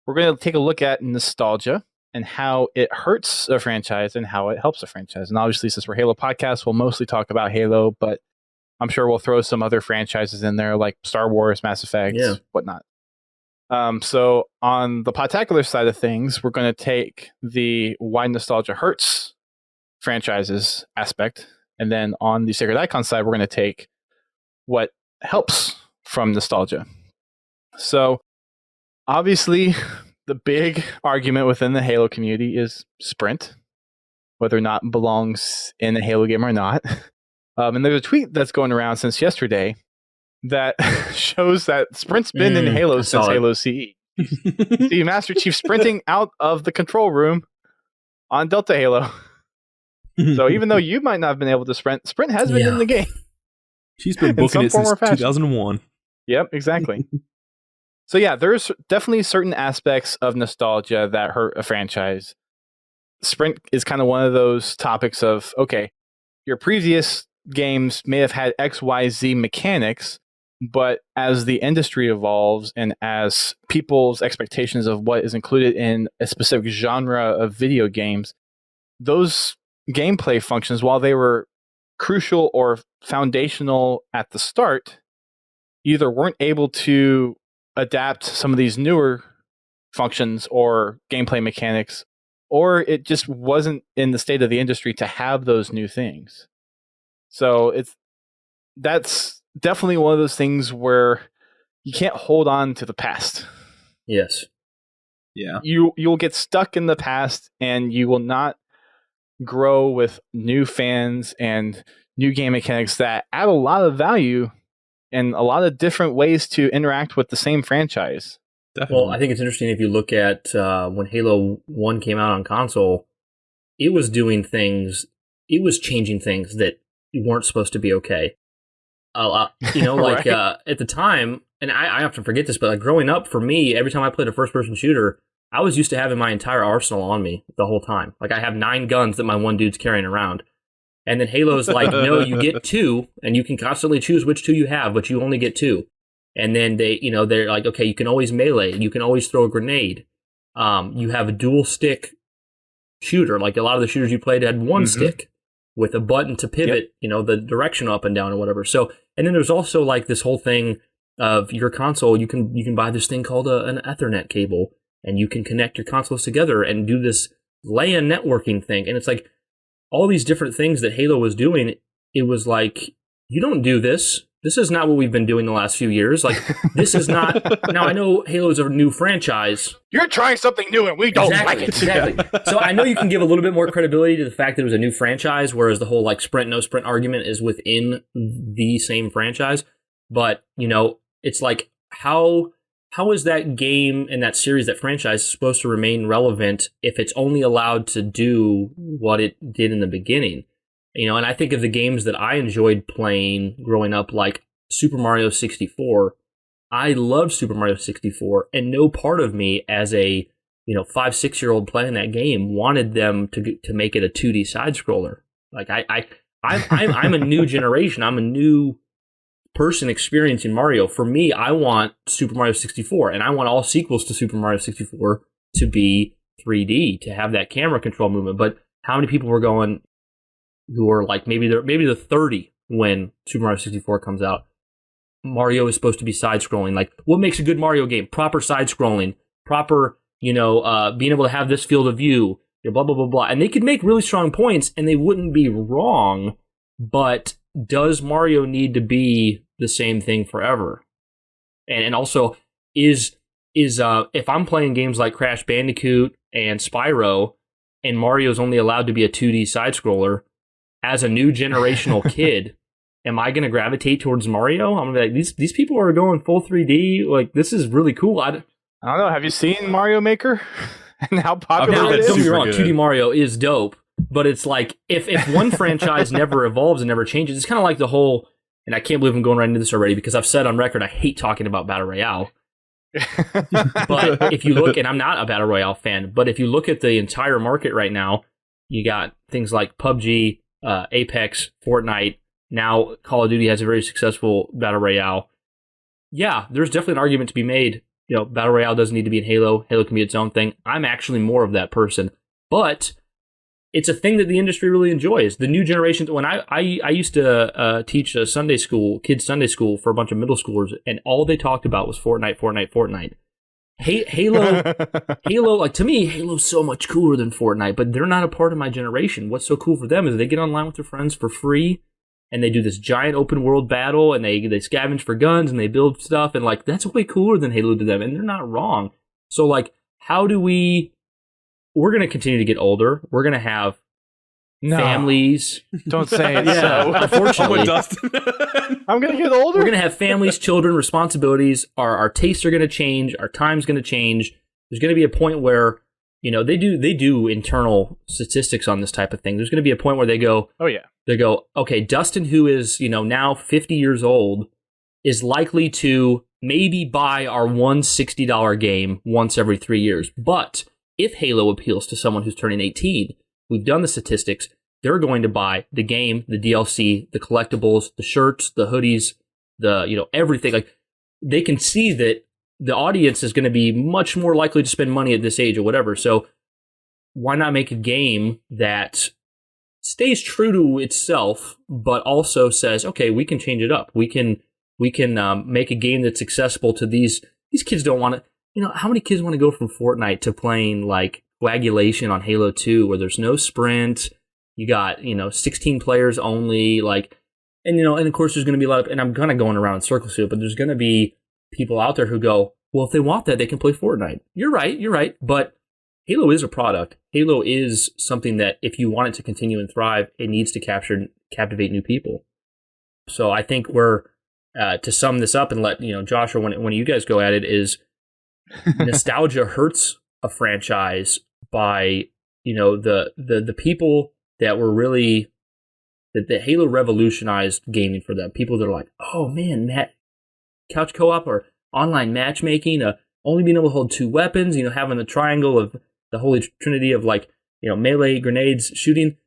We're going to take a look at nostalgia and how it hurts a franchise and how it helps a franchise. And obviously, since we're Halo podcast, we'll mostly talk about Halo, but I'm sure we'll throw some other franchises in there like Star Wars, Mass Effect, whatnot. So on the Podtacular side of things, we're going to take the why nostalgia hurts franchises aspect. And then on the Sacred Icon side, we're going to take what helps from nostalgia. So obviously, the big argument within the Halo community is Sprint, whether or not it belongs in a Halo game or not. And there's a tweet that's going around since yesterday that shows that Sprint's been in Halo since Halo CE. See Master Chief sprinting out of the control room on Delta Halo. So even though you might not have been able to Sprint has been in the game. She's been booking it since 2001. Yep, exactly. So yeah, there's definitely certain aspects of nostalgia that hurt a franchise. Sprint is kind of one of those topics of, okay, your previous games may have had XYZ mechanics, but as the industry evolves and as people's expectations of what is included in a specific genre of video games, those gameplay functions, while they were crucial or foundational at the start, either weren't able to adapt some of these newer functions or gameplay mechanics, or it just wasn't in the state of the industry to have those new things. So that's definitely one of those things where you can't hold on to the past. Yes. Yeah. You'll get stuck in the past and you will not grow with new fans and new game mechanics that add a lot of value and a lot of different ways to interact with the same franchise. Definitely. Well, I think it's interesting if you look at when Halo 1 came out on console, it was doing things, it was changing things that weren't supposed to be okay. Right. At the time, and I often forget this, but like growing up, for me, every time I played a first-person shooter, I was used to having my entire arsenal on me the whole time. Like I have 9 guns that my one dude's carrying around. And then Halo's like, no, you get 2, and you can constantly choose which 2 you have, but you only get 2. And then they're like, okay, you can always melee, you can always throw a grenade. You have a dual stick shooter. Like a lot of the shooters you played had one stick with a button to pivot, the direction up and down or whatever. So, and then there's also like this whole thing of your console. You can buy this thing called an Ethernet cable, and you can connect your consoles together and do this LAN networking thing. And it's like, all these different things that Halo was doing, it was like, you don't do this. This is not what we've been doing the last few years. Like, this is not... Now, I know Halo is a new franchise. You're trying something new and we don't like it. Exactly. So I know you can give a little bit more credibility to the fact that it was a new franchise, whereas the whole like sprint, no sprint argument is within the same franchise. But, it's like, how how is that game and that series, that franchise, supposed to remain relevant if it's only allowed to do what it did in the beginning? And I think of the games that I enjoyed playing growing up, like Super Mario 64. I loved Super Mario 64, and no part of me as a 5-6-year-old playing that game wanted them to make it a 2D side scroller. Like I'm a new generation. I'm a new person experiencing Mario. For me, I want Super Mario 64, and I want all sequels to Super Mario 64 to be 3D, to have that camera control movement. But how many people were going who are like maybe they're 30 when Super Mario 64 comes out? Mario is supposed to be side scrolling. Like, what makes a good Mario game? Proper side scrolling, proper being able to have this field of view, blah blah blah blah. And they could make really strong points, and they wouldn't be wrong. But does Mario need to be the same thing forever? And also, is if I'm playing games like Crash Bandicoot and Spyro, and Mario's only allowed to be a 2D side scroller, as a new generational kid, am I going to gravitate towards Mario? I'm going to be like, these people are going full 3D. Like, this is really cool. I don't know. Have you seen Mario Maker and how popular it is? Don't be wrong. 2D Mario is dope. But it's like, if one franchise never evolves and never changes, it's kind of like the whole, and I can't believe I'm going right into this already, because I've said on record I hate talking about Battle Royale. But if you look, and I'm not a Battle Royale fan, but if you look at the entire market right now, you got things like PUBG, Apex, Fortnite. Now Call of Duty has a very successful Battle Royale. Yeah, there's definitely an argument to be made. Battle Royale doesn't need to be in Halo. Halo can be its own thing. I'm actually more of that person. But it's a thing that the industry really enjoys. The new generation, when I used to teach a Sunday school, kids Sunday school for a bunch of middle schoolers, and all they talked about was Fortnite. Halo, like, to me, Halo's so much cooler than Fortnite, but they're not a part of my generation. What's so cool for them is they get online with their friends for free, and they do this giant open world battle, and they scavenge for guns, and they build stuff, and like, that's way cooler than Halo to them, and they're not wrong. So like, how do we're going to continue to get older. We're going to have families. Don't say it. Yeah, unfortunately. I'm going to get older. We're going to have families, children, responsibilities. Our tastes are going to change. Our time's going to change. There's going to be a point where, they do internal statistics on this type of thing. There's going to be a point where they go, oh yeah. They go, okay, Dustin, who is, now 50 years old, is likely to maybe buy our $160 game once every 3 years. But if Halo appeals to someone who's turning 18, we've done the statistics, they're going to buy the game, the DLC, the collectibles, the shirts, the hoodies, everything. Like, they can see that the audience is going to be much more likely to spend money at this age or whatever. So why not make a game that stays true to itself, but also says, okay, we can change it up. We can make a game that's accessible to these kids. Don't want to. How many kids want to go from Fortnite to playing like Coagulation on Halo 2, where there's no sprint, you got, 16 players only, like, and of course there's going to be a lot of, and I'm kind of going around in circles here, but there's going to be people out there who go, well, if they want that, they can play Fortnite. You're right, but Halo is a product. Halo is something that if you want it to continue and thrive, it needs to captivate new people. So I think we're, to sum this up and let, Josh or one of you guys go at it, is nostalgia hurts a franchise by, the people that were really, that Halo revolutionized gaming for them. People that are like, oh man, couch co-op or online matchmaking, only being able to hold two weapons, having the triangle of the holy trinity of like, melee, grenades, shooting.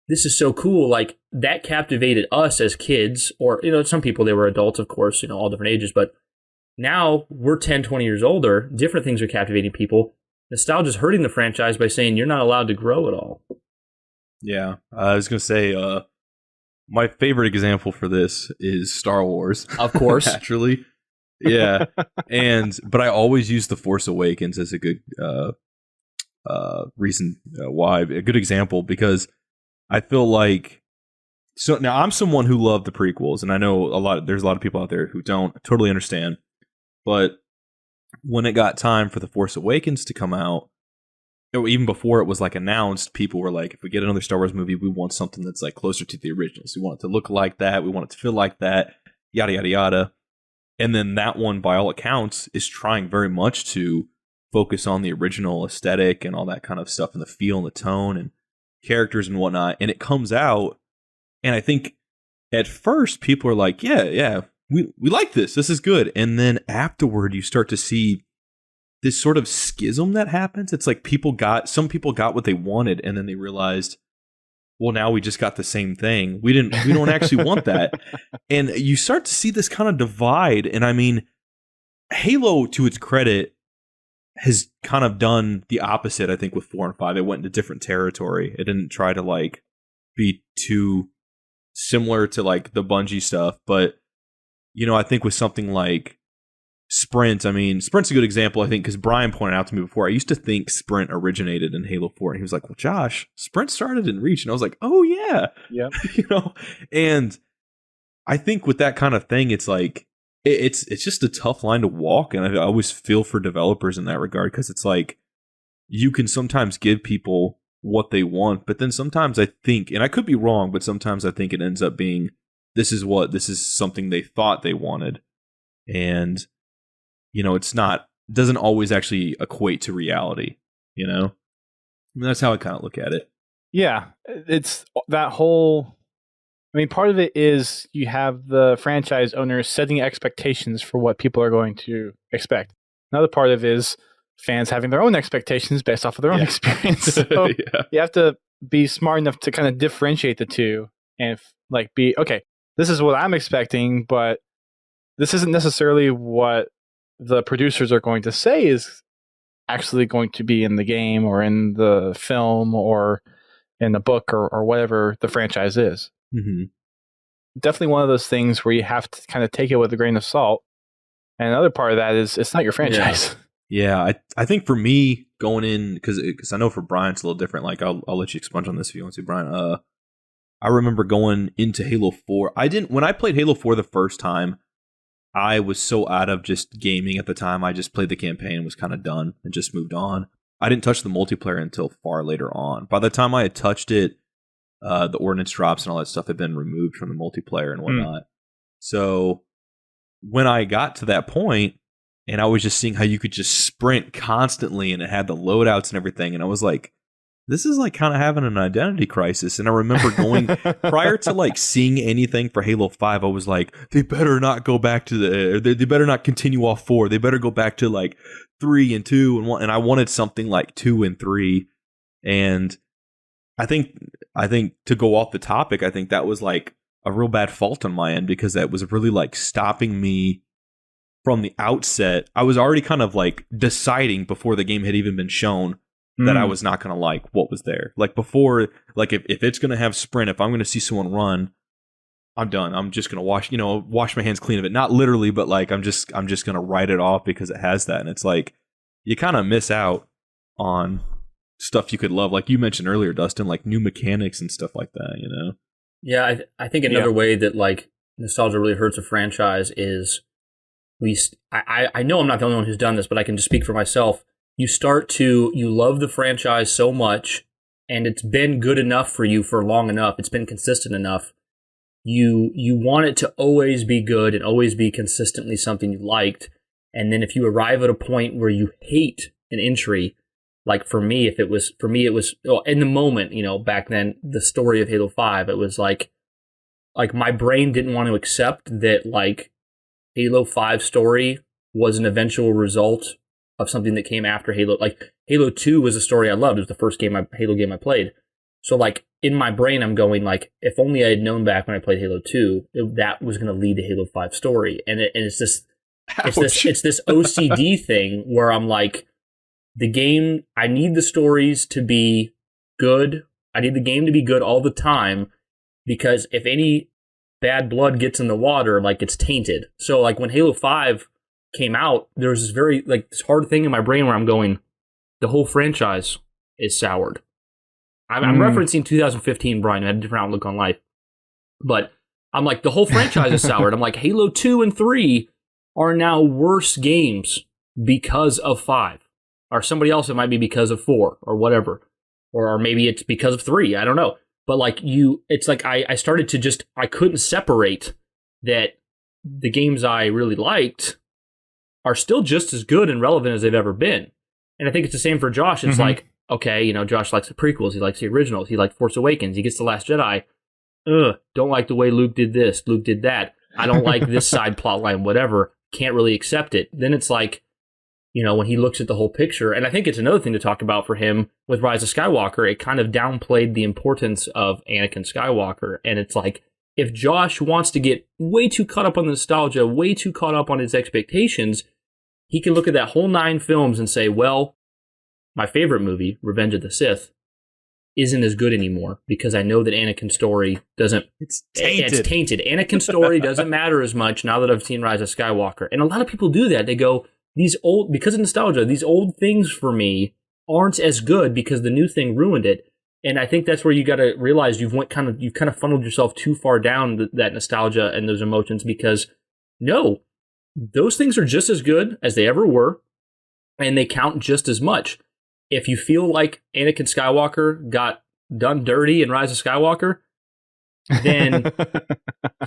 This is so cool. Like, that captivated us as kids, or, some people, they were adults, of course, all different ages, but now we're 10, 20 years older. Different things are captivating people. Nostalgia is hurting the franchise by saying you're not allowed to grow at all. Yeah, I was going to say, my favorite example for this is Star Wars. Of course. Naturally. Yeah. But I always use The Force Awakens as a good reason why, a good example, because I feel like, so now I'm someone who loved the prequels, and I know there's a lot of people out there who don't. I totally understand. But when it got time for The Force Awakens to come out, even before it was like announced, people were like, if we get another Star Wars movie, we want something that's like closer to the originals. We want it to look like that. We want it to feel like that. Yada, yada, yada. And then that one, by all accounts, is trying very much to focus on the original aesthetic and all that kind of stuff, and the feel and the tone and characters and whatnot. And it comes out, and I think at first people are like, yeah, we like this. This is good. And then afterward, you start to see this sort of schism that happens. It's like some people got what they wanted, and then they realized, well, now we just got the same thing. We don't actually want that. And you start to see this kind of divide. And I mean, Halo, to its credit, has kind of done the opposite, I think, with 4 and 5. It went into different territory. It didn't try to like be too similar to like the Bungie stuff. But, you know, I think with something like Sprint, I mean, Sprint's a good example, I think, because Brian pointed out to me before, I used to think Sprint originated in Halo 4. And he was like, well, Josh, Sprint started in Reach. And I was like, oh, yeah. Yep. You know, and I think with that kind of thing, it's like, it's just a tough line to walk. And I always feel for developers in that regard, because it's like, you can sometimes give people what they want, but then sometimes I think, and I could be wrong, but sometimes I think it ends up being, this is something they thought they wanted. And, you know, doesn't always actually equate to reality, you know? I mean, that's how I kind of look at it. Yeah, it's that whole, I mean, part of it is you have the franchise owners setting expectations for what people are going to expect. Another part of it is fans having their own expectations based off of their own experience. So you have to be smart enough to kind of differentiate the two and be, okay, this is what I'm expecting, but this isn't necessarily what the producers are going to say is actually going to be in the game or in the film or in the book or whatever the franchise is. Mm-hmm. Definitely one of those things where you have to kind of take it with a grain of salt. And another part of that is it's not your franchise. Yeah, I think for me going in, because I know for Brian it's a little different. Like I'll let you expunge on this if you want to, Brian. I remember going into Halo 4. When I played Halo 4 the first time, I was so out of just gaming at the time. I just played the campaign and was kind of done and just moved on. I didn't touch the multiplayer until far later on. By the time I had touched it, the ordnance drops and all that stuff had been removed from the multiplayer and whatnot. So when I got to that point, and I was just seeing how you could just sprint constantly, and it had the loadouts and everything, and I was like, this is like kind of having an identity crisis. And I remember going prior to like seeing anything for Halo 5, I was like, they better not go back to they better not continue off 4. They better go back to like 3 and 2 and 1. And I wanted something like 2 and 3. And I think to go off the topic, I think that was like a real bad fault on my end, because that was really like stopping me from the outset. I was already kind of like deciding before the game had even been shown that I was not going to like what was there. Like before, like if it's going to have sprint, if I'm going to see someone run, I'm done. I'm just going to wash my hands clean of it. Not literally, but like I'm just going to write it off because it has that. And it's like, you kind of miss out on stuff you could love. Like you mentioned earlier, Dustin, like new mechanics and stuff like that, you know? Yeah, I think another way that like nostalgia really hurts a franchise is I know I'm not the only one who's done this, but I can just speak for myself. You love the franchise so much, and it's been good enough for you for long enough. It's been consistent enough. You want it to always be good and always be consistently something you liked. And then if you arrive at a point where you hate an entry, like for me, it was in the moment, you know, back then, the story of Halo 5, it was like my brain didn't want to accept that like Halo 5 story was an eventual result of something that came after Halo. Like Halo 2 was a story I loved. It was the first Halo game I played. So like in my brain, I'm going like, if only I had known back when I played Halo 2, that was going to lead to Halo 5 story. And it's this OCD thing where I'm like, the game, I need the stories to be good. I need the game to be good all the time, because if any bad blood gets in the water, like it's tainted. So like when Halo 5 came out, there was this very like this hard thing in my brain where I'm going, the whole franchise is soured. I'm referencing 2015, Brian, who had a different outlook on life. But I'm like, the whole franchise is soured. I'm like, Halo 2 and 3 are now worse games because of 5. Or somebody else, it might be because of 4 or whatever. Or maybe it's because of 3. I don't know. But like it's like I started to I couldn't separate that the games I really liked are still just as good and relevant as they've ever been. And I think it's the same for Josh. It's like, okay, you know, Josh likes the prequels. He likes the originals. He likes Force Awakens. He gets The Last Jedi. Don't like the way Luke did this. Luke did that. I don't like this side plot line, whatever. Can't really accept it. Then it's like, you know, when he looks at the whole picture, and I think it's another thing to talk about for him with Rise of Skywalker, it kind of downplayed the importance of Anakin Skywalker. And it's like, if Josh wants to get way too caught up on the nostalgia, way too caught up on his expectations, he can look at that whole 9 films and say, well, my favorite movie, Revenge of the Sith, isn't as good anymore because I know that Anakin's story doesn't... It's tainted. It's tainted. Anakin's story doesn't matter as much now that I've seen Rise of Skywalker. And a lot of people do that. They go, because of nostalgia, these old things for me aren't as good because the new thing ruined it. And I think that's where you got to realize you've kind of funneled yourself too far down that nostalgia and those emotions, because no, those things are just as good as they ever were, and they count just as much. If you feel like Anakin Skywalker got done dirty in Rise of Skywalker, then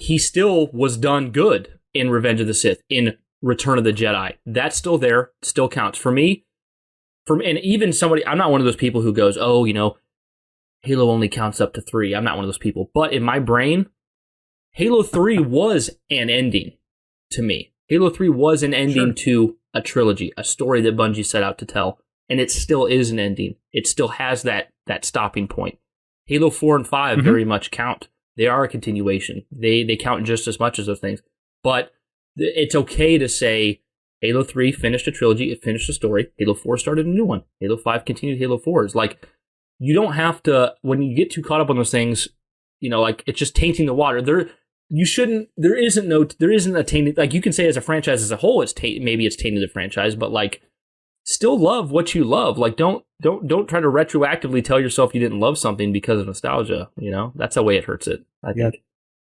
he still was done good in Revenge of the Sith, in Return of the Jedi. That's still there, still counts. For me, and even somebody, I'm not one of those people who goes, oh, you know, Halo only counts up to 3. I'm not one of those people. But in my brain, Halo 3 was an ending to me. Halo 3 was an ending to a trilogy, a story that Bungie set out to tell. And it still is an ending. It still has that stopping point. Halo 4 and 5 very much count. They are a continuation. They count just as much as those things. But it's okay to say Halo 3 finished a trilogy. It finished a story. Halo 4 started a new one. Halo 5 continued Halo 4. It's like, you don't have to, when you get too caught up on those things, you know, like, it's just tainting the water. There isn't a tainted, like, you can say as a franchise as a whole, maybe it's tainted the franchise, but like, still love what you love. Like, don't try to retroactively tell yourself you didn't love something because of nostalgia. You know, that's the way it hurts it, I think.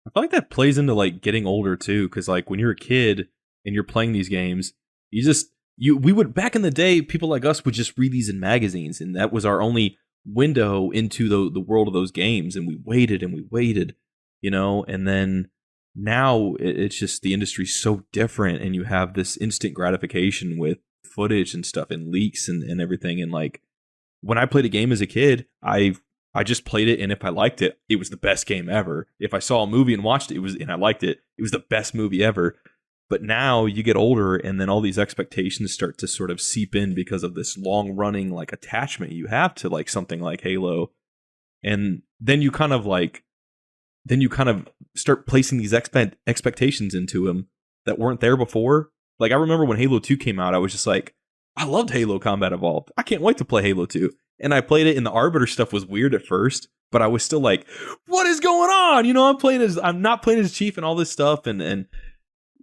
I feel like that plays into like getting older too, because like when you're a kid and you're playing these games, we would, back in the day, people like us would just read these in magazines, and that was our only window into the world of those games, and we waited, you know, and then now it's just, the industry's so different, and you have this instant gratification with footage and stuff and leaks and everything. And like, when I played a game as a kid, I just played it, and if I liked it, it was the best game ever. If I saw a movie and watched it, and I liked it, it was the best movie ever. But now you get older, and then all these expectations start to sort of seep in because of this long-running like attachment you have to like something like Halo, and then you kind of start placing these expectations into them that weren't there before. Like, I remember when Halo 2 came out, I was just like, I loved Halo Combat Evolved. I can't wait to play Halo 2. And I played it, and the Arbiter stuff was weird at first, but I was still like, what is going on? You know, I'm not playing as Chief and all this stuff, and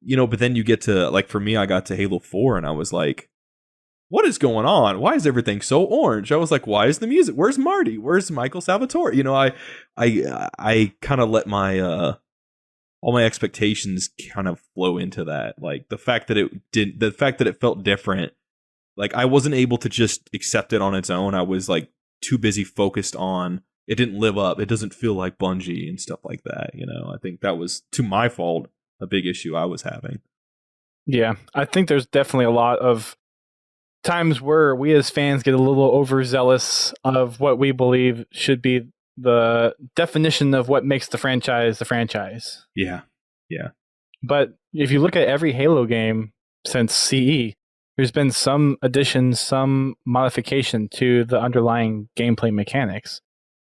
you know, but then you get to, like, for me, I got to Halo 4, and I was like, what is going on? Why is everything so orange? I was like, why is the music? Where's Marty? Where's Michael Salvatore? You know, I kind of let my all my expectations kind of flow into that. Like, the fact that it felt different, like, I wasn't able to just accept it on its own. I was like too busy focused on it didn't live up. It doesn't feel like Bungie and stuff like that. You know, I think that was, to my fault, a big issue I was having. Yeah, I think there's definitely a lot of times where we as fans get a little overzealous of what we believe should be the definition of what makes the franchise the franchise. Yeah. But if you look at every Halo game since CE, there's been some addition, some modification to the underlying gameplay mechanics.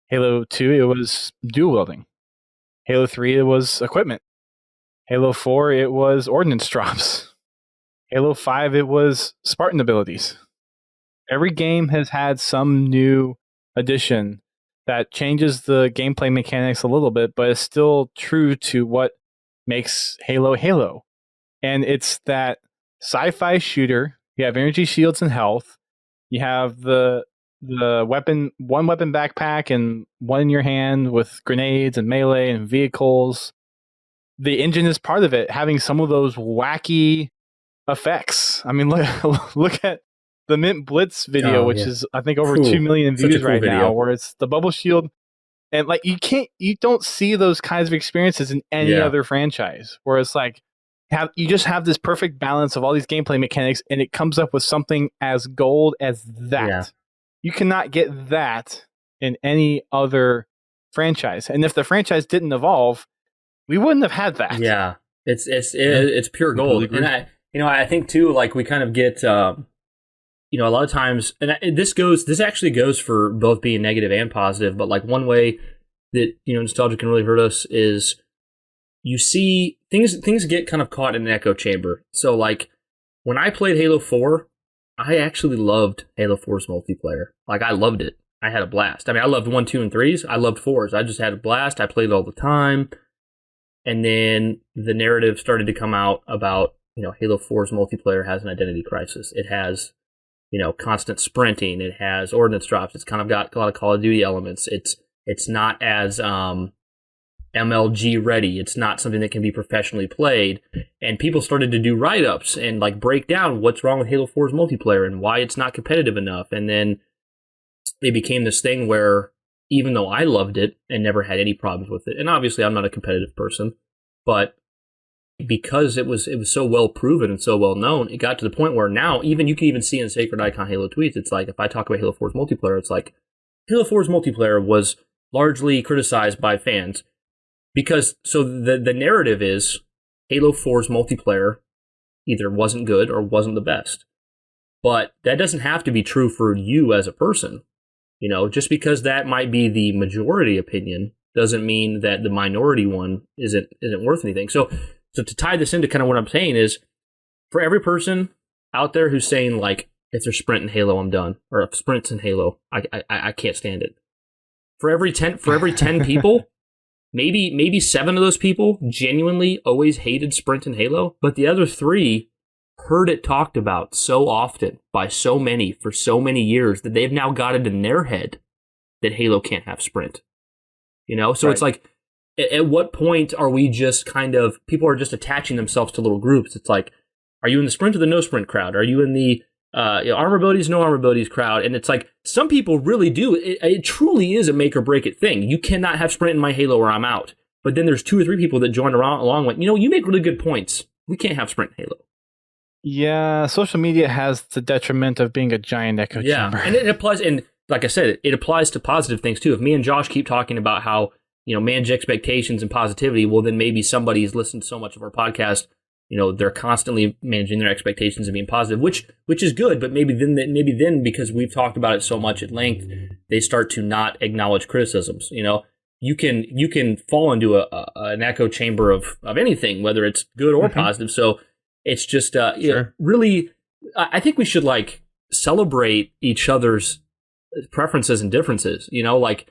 Halo 2, it was dual wielding. Halo 3, it was equipment. Halo 4, it was ordnance drops. Halo 5, it was Spartan abilities. Every game has had some new addition that changes the gameplay mechanics a little bit, but is still true to what makes Halo Halo. And it's that sci-fi shooter. You have energy shields and health. You have the weapon, one weapon backpack and one in your hand with grenades and melee and vehicles. The engine is part of it, having some of those wacky effects. I mean, look at the Mint Blitz video, which is, I think, over 2 million views right now, where it's the bubble shield. And like, you don't see those kinds of experiences in any other franchise, where it's like, you just have this perfect balance of all these gameplay mechanics, and it comes up with something as gold as that. Yeah. You cannot get that in any other franchise. And if the franchise didn't evolve, we wouldn't have had that. Yeah, it's pure gold. And I think too, like we kind of get, a lot of times, and this actually goes for both being negative and positive. But like one way that nostalgia can really hurt us is you see things get kind of caught in an echo chamber. So like when I played Halo 4, I actually loved Halo 4's multiplayer. Like I loved it. I had a blast. I mean, I loved 1, 2, and 3s. I loved 4s. I just had a blast. I played all the time. And then the narrative started to come out about, Halo 4's multiplayer has an identity crisis. It has, constant sprinting. It has ordnance drops. It's kind of got a lot of Call of Duty elements. It's not as MLG ready. It's not something that can be professionally played. And people started to do write-ups and like break down what's wrong with Halo 4's multiplayer and why it's not competitive enough. And then it became this thing where even though I loved it and never had any problems with it, and obviously I'm not a competitive person, but because it was so well proven and so well known, it got to the point where now you can even see in Sacred Icon Halo tweets, it's like if I talk about Halo 4's multiplayer, it's like Halo 4's multiplayer was largely criticized by fans. Because, so the narrative is Halo 4's multiplayer either wasn't good or wasn't the best. But that doesn't have to be true for you as a person. Just because that might be the majority opinion doesn't mean that the minority one isn't worth anything. So to tie this into kind of what I'm saying is, for every person out there who's saying like, if there's sprint in Halo, I'm done, or if sprint's in Halo, I can't stand it. For every 10 people. Maybe 7 of those people genuinely always hated sprint in Halo, but the other 3 heard it talked about so often by so many for so many years that they've now got it in their head that Halo can't have sprint. So It's like, at what point are we just people are just attaching themselves to little groups? It's like, are you in the sprint or the no sprint crowd? Are you in the armor abilities, no armor abilities crowd? And it's like, some people really do. It truly is a make or break it thing. You cannot have sprint in my Halo or I'm out. But then there's 2 or 3 people that join along with, you make really good points. We can't have sprint in Halo. Yeah, social media has the detriment of being a giant echo chamber. And it applies, and like I said, it applies to positive things too. If me and Josh keep talking about how, manage expectations and positivity, well, then maybe somebody's listened to so much of our podcast, they're constantly managing their expectations and being positive, which is good. But maybe then because we've talked about it so much at length, they start to not acknowledge criticisms. You can fall into an echo chamber of anything, whether it's good or positive. So it's just Sure. Really, I think we should like celebrate each other's preferences and differences. Like,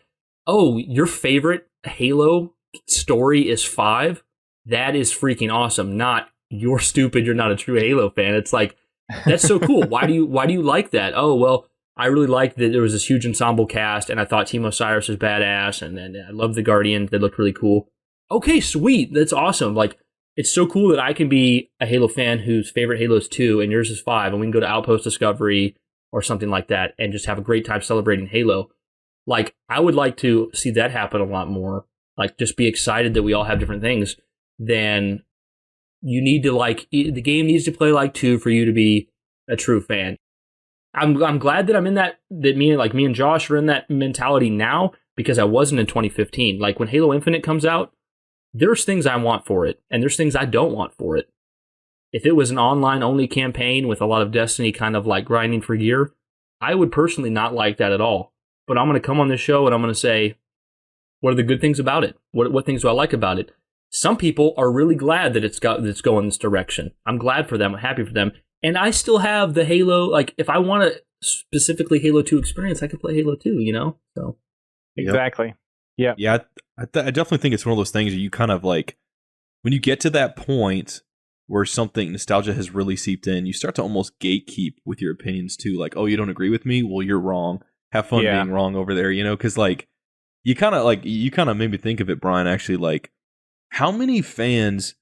oh, your favorite Halo story is 5. That is freaking awesome. Not, you're stupid, you're not a true Halo fan. It's like, that's so cool. Why do you like that? Oh, well, I really liked that there was this huge ensemble cast, and I thought Team Osiris was badass, and then I loved the Guardians. They looked really cool. Okay, sweet. That's awesome. Like, it's so cool that I can be a Halo fan whose favorite Halo is 2 and yours is 5, and we can go to Outpost Discovery or something like that and just have a great time celebrating Halo. Like, I would like to see that happen a lot more. Like, just be excited that we all have different things. Then you need to the game needs to play like 2 for you to be a true fan. I'm glad that I'm in that me and Josh are in that mentality now, because I wasn't in 2015. Like, when Halo Infinite comes out, there's things I want for it, and there's things I don't want for it. If it was an online-only campaign with a lot of Destiny kind of like grinding for gear, I would personally not like that at all. But I'm going to come on this show and I'm going to say, what are the good things about it? What things do I like about it? Some people are really glad that it's going this direction. I'm glad for them. I'm happy for them. And I still have the Halo, like, if I want a specifically Halo 2 experience, I can play Halo 2, So Exactly. Yeah. Yeah, I definitely think it's one of those things that you kind of like, when you get to that point where something nostalgia has really seeped in, you start to almost gatekeep with your opinions too. Like, oh, you don't agree with me? Well, you're wrong. Have fun being wrong over there, because like you kind of made me think of it, Brian, actually, like how many fans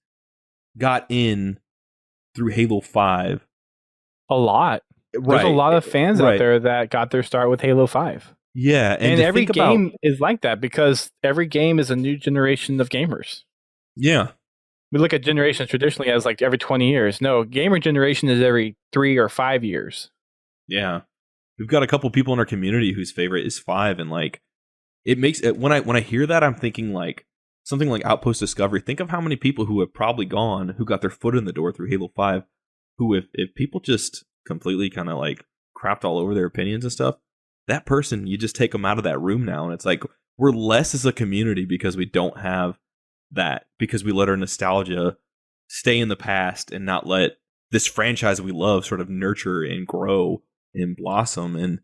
got in through Halo 5? A lot. There's a lot of fans out there that got their start with Halo 5. Yeah, and every game is like that, because every game is a new generation of gamers. Yeah. we look at generations traditionally as like every 20 years. No, gamer generation is every 3 or 5 years. Yeah. We've got a couple people in our community whose favorite is 5, and like it makes it when I hear that, I'm thinking like something like Outpost Discovery. Think of how many people who have probably gone, who got their foot in the door through Halo 5, who if people just completely kind of like crapped all over their opinions and stuff, that person, you just take them out of that room now, and it's like we're less as a community because we don't have that, because we let our nostalgia stay in the past and not let this franchise we love sort of nurture and grow and blossom. And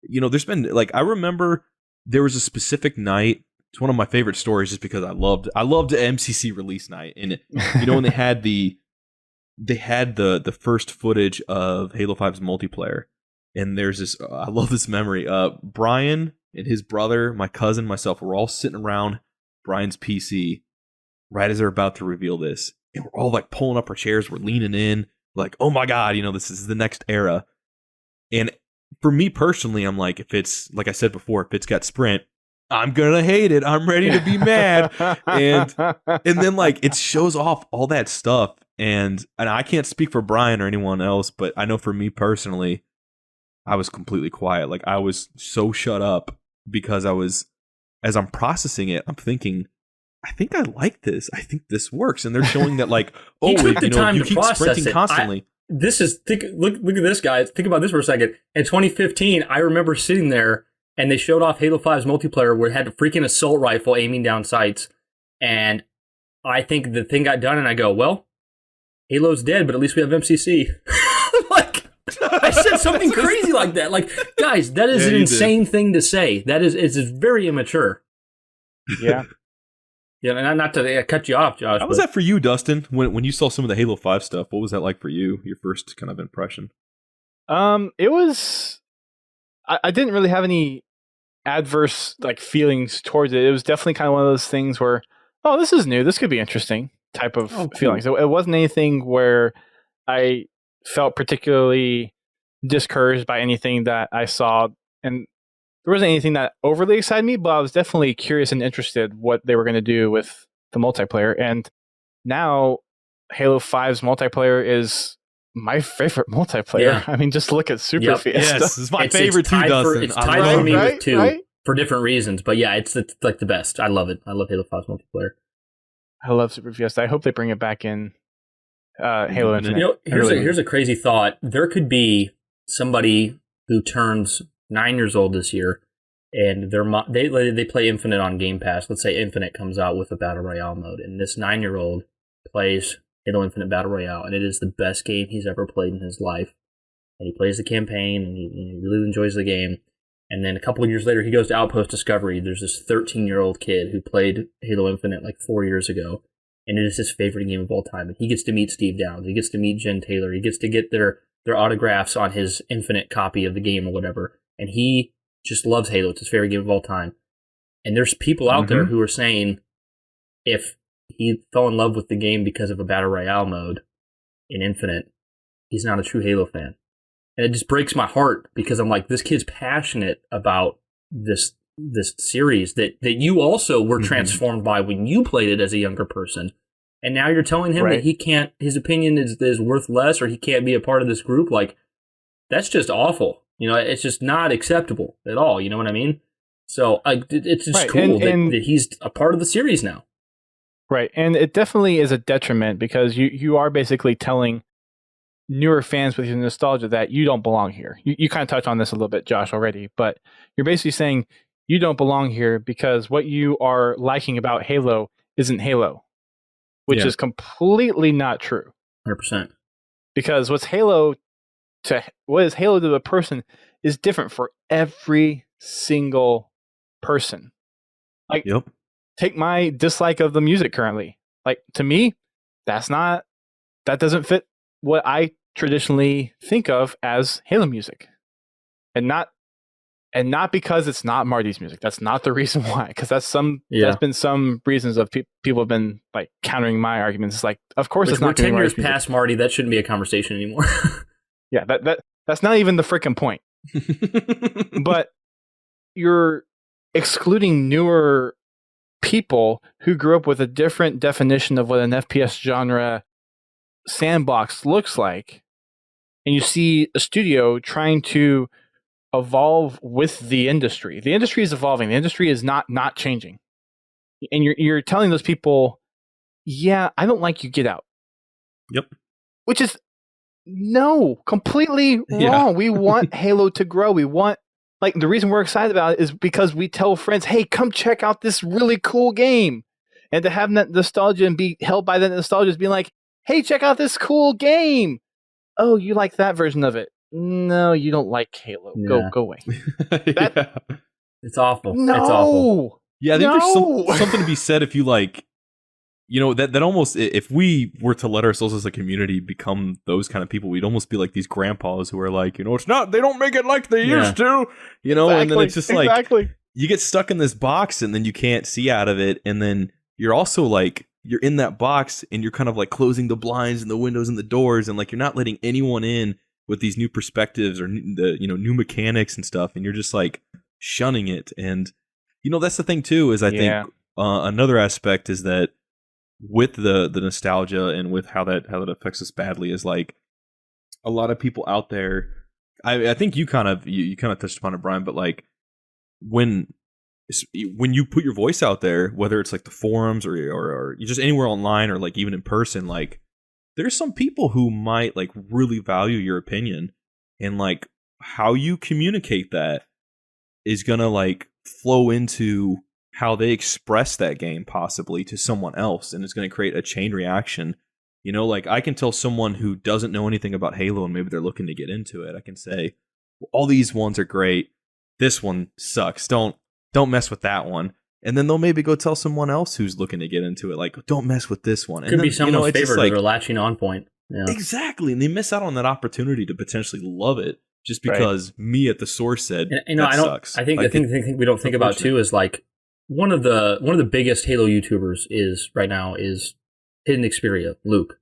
you know, there's been like, I remember there was a specific night. It's one of my favorite stories just because I loved the MCC release night, and you know, when they had the first footage of Halo 5's multiplayer, and there's this I love this memory. Brian and his brother, my cousin, myself, we're all sitting around Brian's PC right as they're about to reveal this, and we're all like pulling up our chairs, we're leaning in, like, oh my god, you know, this is the next era. And for me personally, I'm like, if it's like I said before, if it's got Sprint, I'm gonna hate it. I'm ready to be mad. and then like it shows off all that stuff, and I can't speak for Brian or anyone else, but I know for me personally, I was completely quiet. Like I was so shut up because as I'm processing it, I'm thinking, I think I like this. I think this works. And they're showing that like, oh, you keep sprinting constantly. Look at this, guys. Think about this for a second. In 2015, I remember sitting there and they showed off Halo 5's multiplayer where it had a freaking assault rifle aiming down sights. And I think the thing got done and I go, well, Halo's dead, but at least we have MCC. Like, I said something crazy like that. Like, guys, that is an insane thing to say. It's very immature. Yeah. Yeah, and not to cut you off, Josh. How was that for you, Dustin? When you saw some of the Halo 5 stuff, what was that like for you? Your first kind of impression? It was. I didn't really have any adverse like feelings towards it. It was definitely kind of one of those things where, oh, this is new. This could be interesting type of feelings. It wasn't anything where I felt particularly discouraged by anything that I saw, and there wasn't anything that overly excited me, but I was definitely curious and interested what they were going to do with the multiplayer. And now Halo 5's multiplayer is my favorite multiplayer. Yeah. I mean, just look at Super Fiesta. Yes, it's my favorite too, Dustin. It's tied for me with 2 for different reasons. But yeah, it's like the best. I love it. I love Halo 5's multiplayer. I love Super Fiesta. I hope they bring it back in Halo Infinite. You know, here's a crazy thought. There could be somebody who turns 9 years old this year, and they play Infinite on Game Pass. Let's say Infinite comes out with a Battle Royale mode, and this 9-year-old plays Halo Infinite Battle Royale, and it is the best game he's ever played in his life. And he plays the campaign, and he really enjoys the game. And then a couple of years later, he goes to Outpost Discovery. There's this 13-year-old kid who played Halo Infinite like 4 years ago, and it is his favorite game of all time. And he gets to meet Steve Downs. He gets to meet Jen Taylor. He gets to get their autographs on his Infinite copy of the game or whatever. And he just loves Halo. It's his favorite game of all time. And there's people out there who are saying if he fell in love with the game because of a Battle Royale mode in Infinite, he's not a true Halo fan. And it just breaks my heart because I'm like, this kid's passionate about this series that you also were transformed by when you played it as a younger person. And now you're telling him that he can't, his opinion is worth less, or he can't be a part of this group. Like, that's just awful. You know, it's just not acceptable at all. You know what I mean? So it's just cool that he's a part of the series now. Right. And it definitely is a detriment because you are basically telling newer fans with your nostalgia that you don't belong here. You kind of touched on this a little bit, Josh, already, but you're basically saying you don't belong here because what you are liking about Halo isn't Halo, which is completely not true. 100%. Because what is Halo to a person is different for every single person. Like, take my dislike of the music currently. Like, to me, that doesn't fit what I traditionally think of as Halo music. And not because it's not Marty's music. That's not the reason why. Because that's been some reasons of people have been like countering my arguments. It's like, of course, it's not 10 years past Marty. That shouldn't be a conversation anymore. Yeah, that's not even the freaking point. But you're excluding newer people who grew up with a different definition of what an FPS genre sandbox looks like, and you see a studio trying to evolve with the industry. The industry is evolving. The industry is not changing. And you're telling those people, yeah, I don't like you, get out. Yep. Which is completely wrong. Yeah. We want Halo to grow. We want, like, the reason we're excited about it is because we tell friends, hey, come check out this really cool game. And to have that nostalgia and be held by that nostalgia is being like, hey, check out this cool game. Oh, you like that version of it? No, you don't like Halo. Yeah. Go away. Yeah. It's awful. No. It's awful. Yeah, I think there's something to be said if you like, that almost, if we were to let ourselves as a community become those kind of people, we'd almost be like these grandpas who are like, it's not, they don't make it like they used to, and then it's just like, you get stuck in this box and then you can't see out of it. And then you're also like, you're in that box and you're kind of like closing the blinds and the windows and the doors. And like, you're not letting anyone in with these new perspectives or new mechanics and stuff. And you're just like shunning it. And, that's the thing too, is I think another aspect is that with the nostalgia and with how that affects us badly is like a lot of people out there. I think you kind of touched upon it, Brian, but like when you put your voice out there, whether it's like the forums or just anywhere online or like even in person, like there's some people who might like really value your opinion, and like how you communicate that is gonna like flow into how they express that game possibly to someone else, and it's going to create a chain reaction. Like I can tell someone who doesn't know anything about Halo and maybe they're looking to get into it, I can say, well, all these ones are great, this one sucks, don't mess with that one. And then they'll maybe go tell someone else who's looking to get into it, like, don't mess with this one. Could be someone's favorite like, or latching on point. Yeah. Exactly, and they miss out on that opportunity to potentially love it just because me at the source said that sucks. I think the thing we don't think about too is like one of the biggest Halo YouTubers is Hidden Xperia, Luke,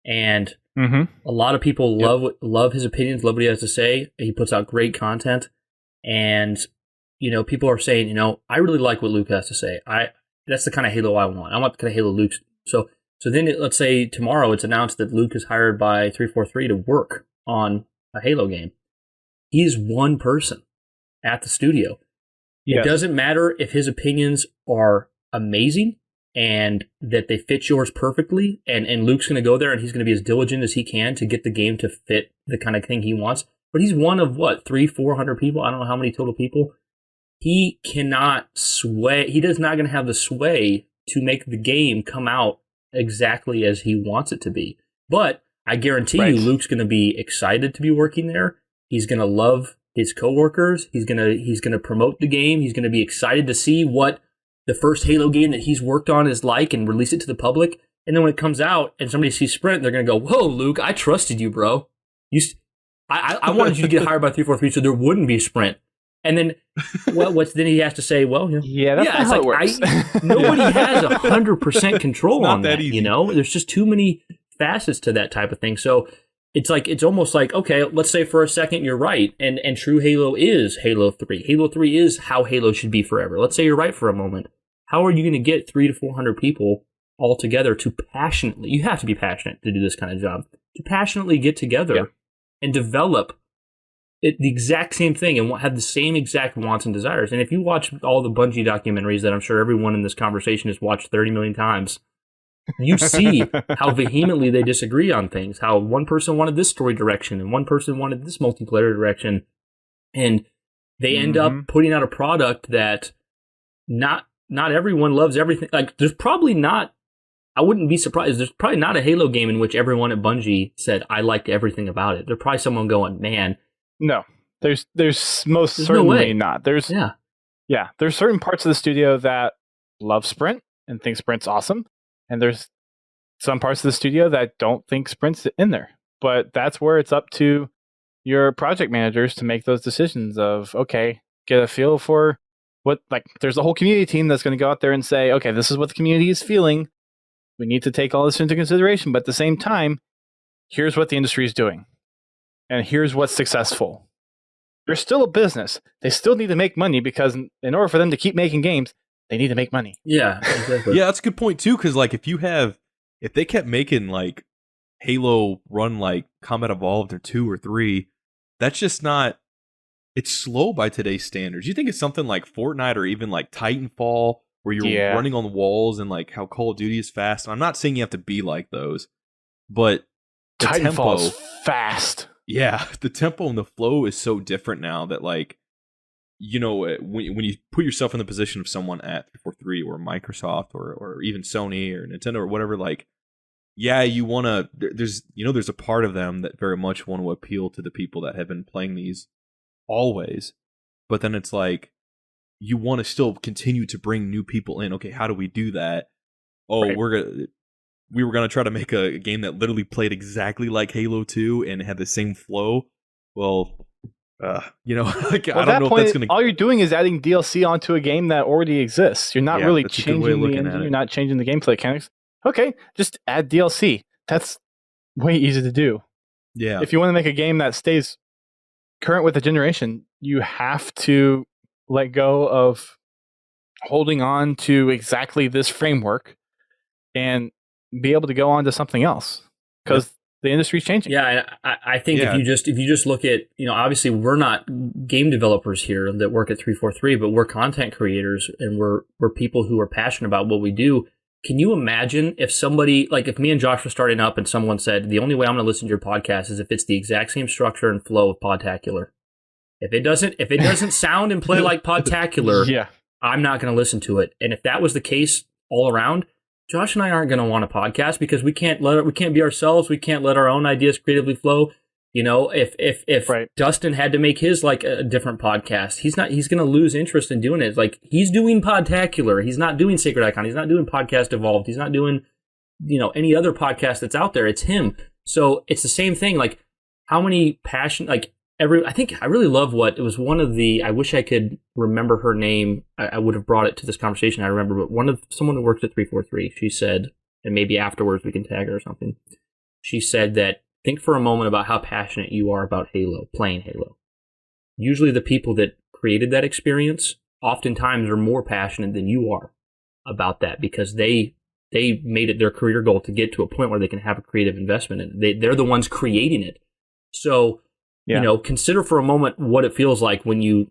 and a lot of people love his opinions, love what he has to say. He puts out great content, and people are saying, I really like what Luke has to say. That's the kind of Halo I want. I want the kind of Halo Luke. So then let's say tomorrow it's announced that Luke is hired by 343 to work on a Halo game. He is one person at the studio. Yes. It doesn't matter if his opinions are amazing and that they fit yours perfectly, and Luke's going to go there and he's going to be as diligent as he can to get the game to fit the kind of thing he wants. But he's one of 300-400 people. I don't know how many total people. He cannot sway. He does not going to have the sway to make the game come out exactly as he wants it to be. But I guarantee you, Luke's going to be excited to be working there. He's going to love his coworkers. He's gonna promote the game. He's gonna be excited to see what the first Halo game that he's worked on is like and release it to the public. And then when it comes out and somebody sees Sprint, they're gonna go, "Whoa, Luke! I trusted you, bro. I wanted you to get hired by 343 so there wouldn't be Sprint." And then, then he has to say, "Well, that's not how it works." Nobody has 100% control on that. Easy. There's just too many facets to that type of thing. So. It's almost like, okay, let's say for a second you're right, and true Halo is Halo 3. Halo 3 is how Halo should be forever. Let's say you're right for a moment. How are you going to get 300 to 400 people all together to passionately, you have to be passionate to do this kind of job, to passionately get together and develop the exact same thing and have the same exact wants and desires? And if you watch all the Bungie documentaries that I'm sure everyone in this conversation has watched 30 million times, you see how vehemently they disagree on things, how one person wanted this story direction and one person wanted this multiplayer direction. And they end up putting out a product that not everyone loves everything. Like, there's probably not, I wouldn't be surprised, there's probably not a Halo game in which everyone at Bungie said, I liked everything about it. There's probably someone going, man. No, there's most certainly not. There's certain parts of the studio that love Sprint and think Sprint's awesome. And there's some parts of the studio that don't think Sprint's in there. But that's where it's up to your project managers to make those decisions of, okay, get a feel for what, like, there's a whole community team that's going to go out there and say, okay, this is what the community is feeling. We need to take all this into consideration. But at the same time, here's what the industry is doing. And here's what's successful. They're still a business. They still need to make money because in order for them to keep making games, They need to make money. Yeah, exactly. Yeah, that's a good point too. Because like, if they kept making like Halo run like Combat Evolved or 2 or 3, that's just not. It's slow by today's standards. You think it's something like Fortnite or even like Titanfall, where you're running on the walls and like how Call of Duty is fast. And I'm not saying you have to be like those, but the Titanfall's tempo, fast. Yeah, the tempo and the flow is so different now that like, you know, when you put yourself in the position of someone at 343 or Microsoft or even Sony or Nintendo or whatever, like, yeah, you want to. There's a part of them that very much want to appeal to the people that have been playing these always, but then it's like you want to still continue to bring new people in. Okay, how do we do that? Oh, Right. we were gonna try to make a game that literally played exactly like Halo 2 and had the same flow. Well, like, Well, I don't know if that's gonna. all you're doing is adding DLC onto a game that already exists. You're not really that's a good way of changing the looking at engine. it. You're not changing the gameplay mechanics. Okay, just add DLC. That's way easy to do. Yeah, If you want to make a game that stays current with the generation, you have to let go of holding on to exactly this framework and be able to go on to something else, because the industry's changing. Yeah, I think Yeah. if you just look at, obviously we're not game developers here that work at 343, but we're content creators and we're people who are passionate about what we do. Can you imagine if somebody, like if me and Josh were starting up and someone said, the only way I'm going to listen to your podcast is if it's the exact same structure and flow of Podtacular. If it doesn't sound and play like Podtacular, Yeah. I'm not going to listen to it. And if that was the case all around, Josh and I aren't going to want a podcast because we can't be ourselves. We can't let our own ideas creatively flow. If Right. Dustin had to make his like a different podcast, he's going to lose interest in doing it. Like he's doing Podtacular. He's not doing Sacred Icon. He's not doing Podcast Evolved. He's not doing, any other podcast that's out there. It's him. So it's the same thing. Like how many passion, like I think I really love what it was. One of the, I wish I could remember her name. I would have brought it to this conversation. I remember, but someone who worked at 343, she said, and maybe afterwards we can tag her or something. She said that, think for a moment about how passionate you are about Halo, playing Halo. Usually the people that created that experience oftentimes are more passionate than you are about that because they made it their career goal to get to a point where they can have a creative investment in it. They're the ones creating it. So, consider for a moment what it feels like when you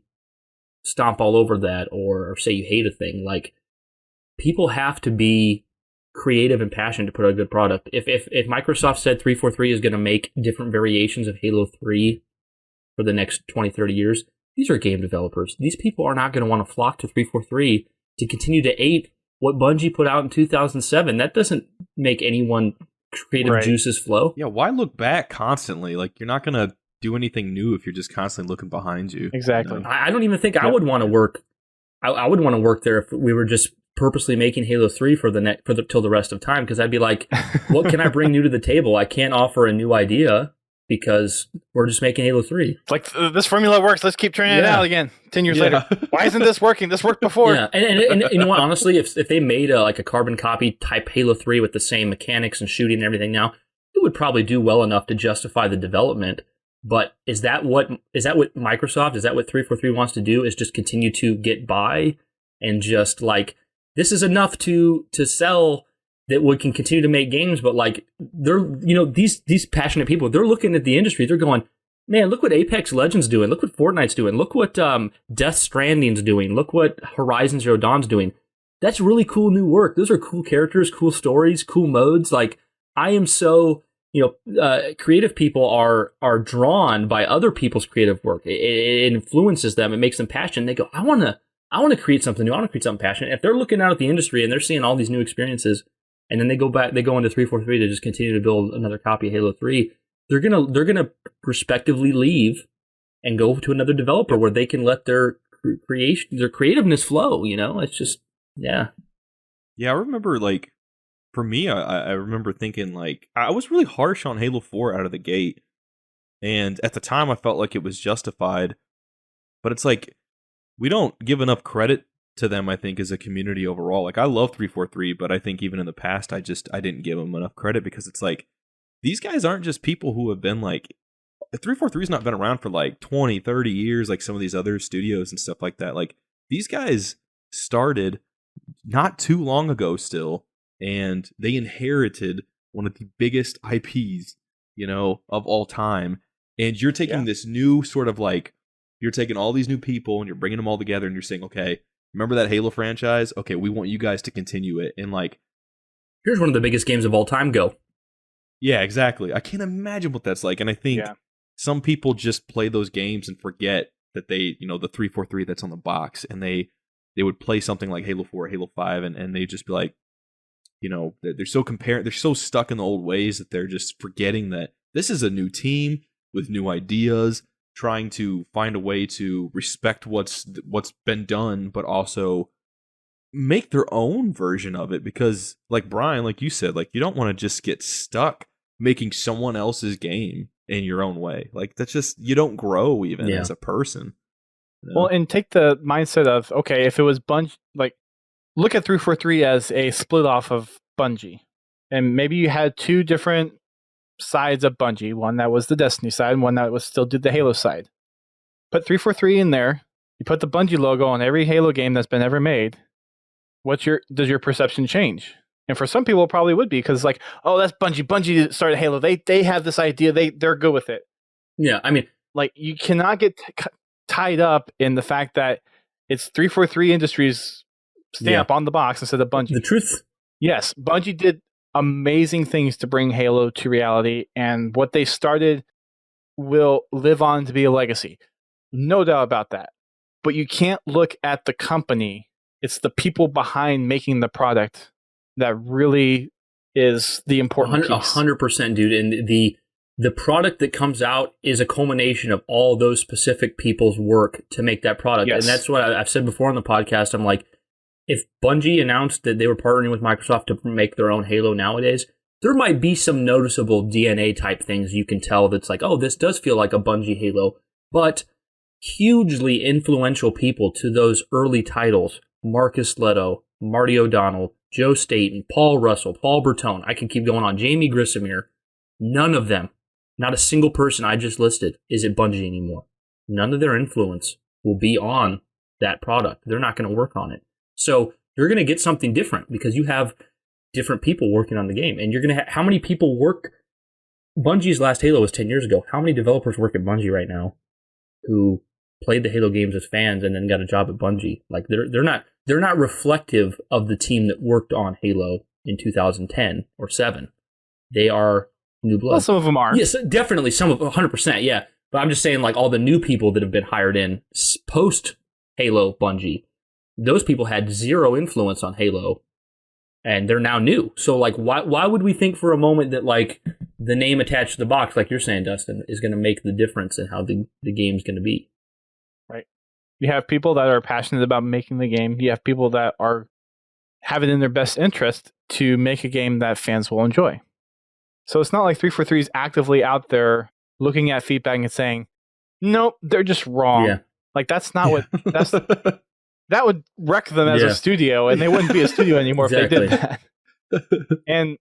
stomp all over that or say you hate a thing. Like, people have to be creative and passionate to put out a good product. If Microsoft said 343 is going to make different variations of Halo 3 for the next 20, 30 years, these are game developers. These people are not going to want to flock to 343 to continue to ape what Bungie put out in 2007. That doesn't make anyone creative juices flow. Yeah, why look back constantly? Like, you're not going to do anything new if you're just constantly looking behind you. Exactly. I don't even think I would want to work. I would want to work there if we were just purposely making Halo 3 till the rest of time, because I'd be like, what can I bring new to the table? I can't offer a new idea because we're just making Halo 3. It's like, this formula works. Let's keep trying it out again 10 years later. Why isn't this working? This worked before. Yeah, and you know what? Honestly, if they made a carbon copy type Halo 3 with the same mechanics and shooting and everything now, it would probably do well enough to justify the development. But is that what Microsoft, is that what 343 wants to do, is just continue to get by and just like, this is enough to sell that we can continue to make games, but like they're, these passionate people, they're looking at the industry, they're going, man, look what Apex Legends doing, look what Fortnite's doing, look what Death Stranding's doing, look what Horizon Zero Dawn's doing. That's really cool new work. Those are cool characters, cool stories, cool modes. Like, I am so, creative people are drawn by other people's creative work. It influences them. It makes them passionate. They go, I want to create something new. I want to create something passionate. If they're looking out at the industry and they're seeing all these new experiences, and then they go into 343 to just continue to build another copy of Halo 3, they're gonna respectively leave and go to another developer where they can let their creativeness flow. It's just, yeah. Yeah, I remember, like, for me, I remember thinking, like, I was really harsh on Halo 4 out of the gate. And at the time, I felt like it was justified. But it's like, we don't give enough credit to them, I think, as a community overall. Like, I love 343, but I think even in the past, I didn't give them enough credit, because it's like, these guys aren't just people who have been, like, 343's not been around for, like, 20, 30 years, like some of these other studios and stuff like that. Like, these guys started not too long ago still, and they inherited one of the biggest IPs, of all time. And you're taking this new sort of like, you're taking all these new people and you're bringing them all together and you're saying, okay, remember that Halo franchise? Okay, we want you guys to continue it. And like, here's one of the biggest games of all time. Go. Yeah, exactly. I can't imagine what that's like. And I think some people just play those games and forget that they, the 343 that's on the box, and they would play something like Halo 4, Halo 5, and they just be like, they're so stuck in the old ways that they're just forgetting that this is a new team with new ideas, trying to find a way to respect what's been done, but also make their own version of it. Because like Brian, like you said, like you don't want to just get stuck making someone else's game in your own way. Like that's just, you don't grow even as a person. Well, and take the mindset of, okay, if it was Bungie, like look at 343 as a split off of Bungie. And maybe you had two different sides of Bungie, one that was the Destiny side and one that was still did the Halo side. Put 343 in there, you put the Bungie logo on every Halo game that's been ever made. Does your perception change? And for some people it probably would be, because like, oh, that's Bungie. Bungie started Halo. They have this idea. They're good with it. Yeah, I mean, like you cannot get tied up in the fact that it's 343 Industries stamp on the box instead of Bungie. The truth. Yes, Bungie did amazing things to bring Halo to reality, and what they started will live on to be a legacy. No doubt about that. But you can't look at the company. It's the people behind making the product that really is the important piece. 100%, dude. And the product that comes out is a culmination of all those specific people's work to make that product. Yes. And that's what I've said before on the podcast. I'm like, if Bungie announced that they were partnering with Microsoft to make their own Halo nowadays, there might be some noticeable DNA type things you can tell that's like, oh, this does feel like a Bungie Halo. But hugely influential people to those early titles, Marcus Leto, Marty O'Donnell, Joe Staten, Paul Russell, Paul Bertone, I can keep going on, Jamie Grisomere, none of them, not a single person I just listed is at Bungie anymore. None of their influence will be on that product. They're not going to work on it. So you're going to get something different because you have different people working on the game. And you're going to how many people work? Bungie's last Halo was 10 years ago. How many developers work at Bungie right now who played the Halo games as fans and then got a job at Bungie? Like they're not reflective of the team that worked on Halo in 2010 or 7. They are new blood. Well, some of them are. Yes, definitely some of 100%, yeah. But I'm just saying, like, all the new people that have been hired in post Halo Bungie, those people had zero influence on Halo, and they're now new. So, like, why would we think for a moment that, like, the name attached to the box, like you're saying, Dustin, is going to make the difference in how the game's going to be? Right. You have people that are passionate about making the game. You have people that have it in their best interest to make a game that fans will enjoy. So it's not like 343 is actively out there looking at feedback and saying, nope, they're just wrong. Yeah. Like that's not what that would wreck them as a studio, and they wouldn't be a studio anymore exactly. if they did that. And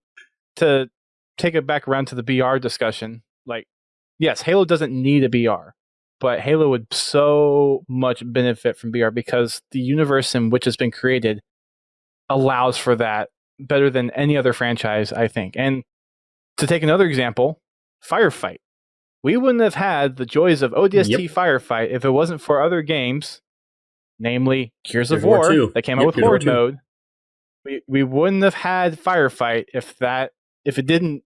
to take it back around to the BR discussion, like, yes, Halo doesn't need a BR, but Halo would so much benefit from BR because the universe in which it's been created allows for that better than any other franchise, I think. And to take another example, Firefight. We wouldn't have had the joys of ODST Firefight if it wasn't for other games, namely Gears of War that came out with Horde mode. We wouldn't have had Firefight if it didn't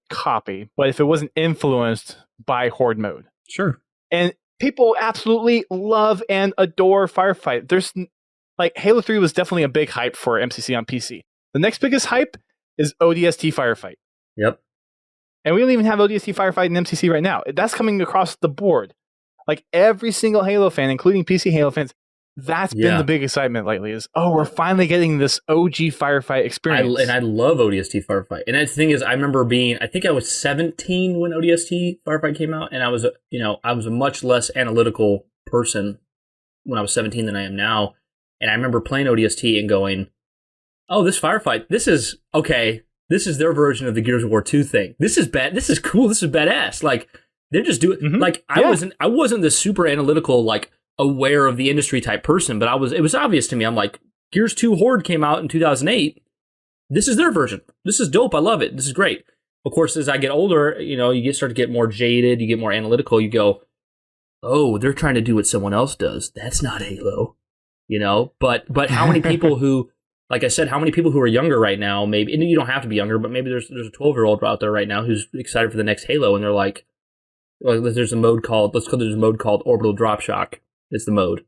copy, but if it wasn't influenced by Horde mode. Sure. And people absolutely love and adore Firefight. There's like Halo 3 was definitely a big hype for MCC on PC. The next biggest hype is ODST Firefight. Yep. And we don't even have ODST Firefight and MCC right now. That's coming across the board. Like every single Halo fan, including PC Halo fans, that's been the big excitement lately is, we're finally getting this OG Firefight experience. I love ODST Firefight. And the thing is, I remember I think I was 17 when ODST Firefight came out, and I was a much less analytical person when I was 17 than I am now. And I remember playing ODST and going, oh, this Firefight, this is okay. This is their version of the Gears of War 2 thing. This is bad. This is cool. This is badass. Like they're just doing like I wasn't the super analytical, like aware of the industry type person, but it was obvious to me. I'm like, Gears 2 Horde came out in 2008. This is their version. This is dope. I love it. This is great. Of course, as I get older, you start to get more jaded. You get more analytical. You go, oh, they're trying to do what someone else does. That's not Halo, But how many people who, like I said, how many people who are younger right now? Maybe, and you don't have to be younger, but maybe there's a 12-year-old out there right now who's excited for the next Halo, and they're like, well, there's a mode called Orbital Drop Shock. It's the mode.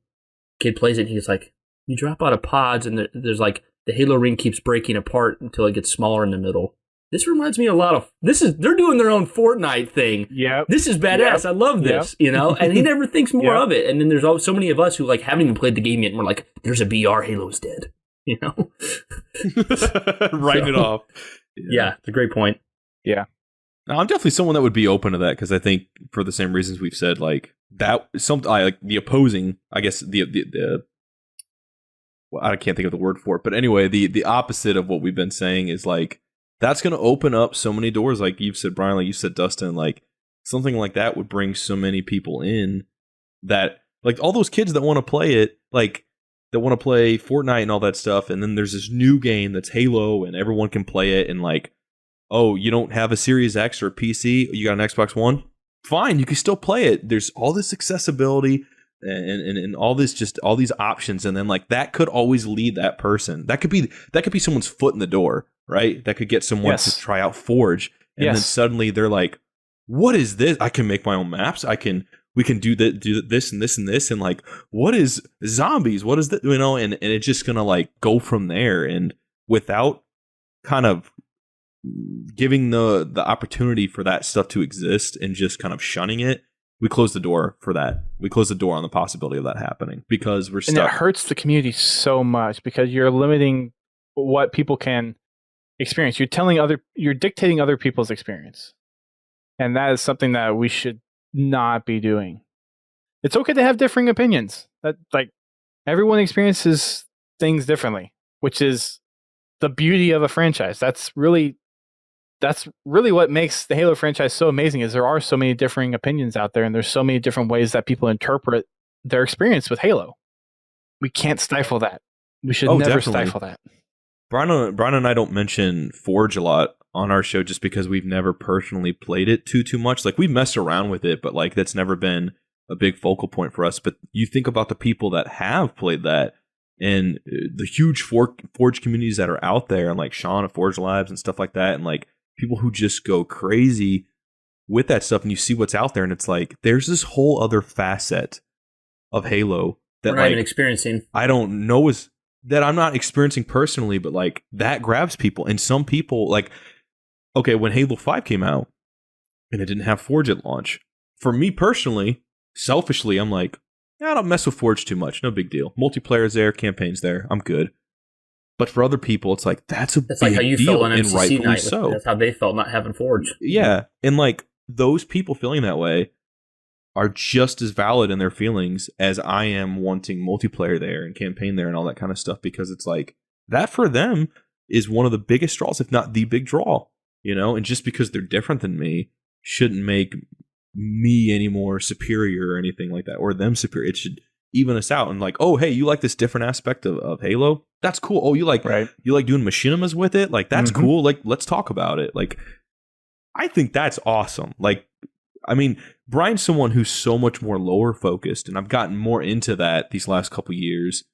Kid plays it, and he's like, you drop out of pods, and there's like the Halo ring keeps breaking apart until it gets smaller in the middle. This reminds me a lot of they're doing their own Fortnite thing. Yeah, this is badass. Yep. I love this, And he never thinks more of it. And then there's so many of us who like haven't even played the game yet, and we're like, "There's a BR Halo's dead," Writing it off. Yeah, it's a great point. Yeah, now, I'm definitely someone that would be open to that because I think for the same reasons we've said, like that like the opposing. I guess the well, I can't think of the word for it, but anyway, the opposite of what we've been saying is like. That's going to open up so many doors, like you've said, Brian, like you said, Dustin, like something like that would bring so many people in that, like all those kids that want to play it, like that want to play Fortnite and all that stuff, and then there's this new game that's Halo, and everyone can play it, and like, oh, you don't have a Series X or a PC, you got an Xbox One? Fine, you can still play it. There's all this accessibility and all this, just all these options, and then like that could always lead that person. That could be someone's foot in the door. Right? That could get someone to try out Forge. And then suddenly they're like, what is this? I can make my own maps. We can do this and this and this. And like, what is zombies? What is that? And it's just going to like go from there. And without kind of giving the opportunity for that stuff to exist and just kind of shunning it, we close the door for that. We close the door on the possibility of that happening because we're stuck. And it hurts the community so much because you're limiting what people can experience. You're dictating other people's experience. And that is something that we should not be doing. It's okay to have differing opinions. That like everyone experiences things differently, which is the beauty of a franchise. That's really what makes the Halo franchise so amazing is there are so many differing opinions out there and there's so many different ways that people interpret their experience with Halo. We can't stifle that. We should never stifle that. Brian and I don't mention Forge a lot on our show just because we've never personally played it too much. Like we've messed around with it, but like that's never been a big focal point for us. But you think about the people that have played that and the huge Forge communities that are out there and like Sean at Forge Labs and stuff like that. And like people who just go crazy with that stuff and you see what's out there and it's like, there's this whole other facet of Halo that we're not even experiencing. I don't know that I'm not experiencing personally, but like that grabs people. And some people like, okay, when Halo 5 came out and it didn't have Forge at launch, for me personally, selfishly, I'm like, I don't mess with Forge too much. No big deal. Multiplayer's there, campaign's there. I'm good. But for other people, it's like, that's big like how you deal, felt on MCC and rightfully night. so. That's how they felt not having Forge. Yeah. And like those people feeling that way are just as valid in their feelings as I am wanting multiplayer there and campaign there and all that kind of stuff, because it's like that for them is one of the biggest draws, if not the big draw, and just because they're different than me shouldn't make me any more superior or anything like that, or them superior. It should even us out and like, oh, hey, you like this different aspect of Halo? That's cool. Oh, you like doing machinimas with it? Like, that's cool. Like, let's talk about it. Like, I think that's awesome. Like, I mean, Brian's someone who's so much more lower focused, and I've gotten more into that these last couple years,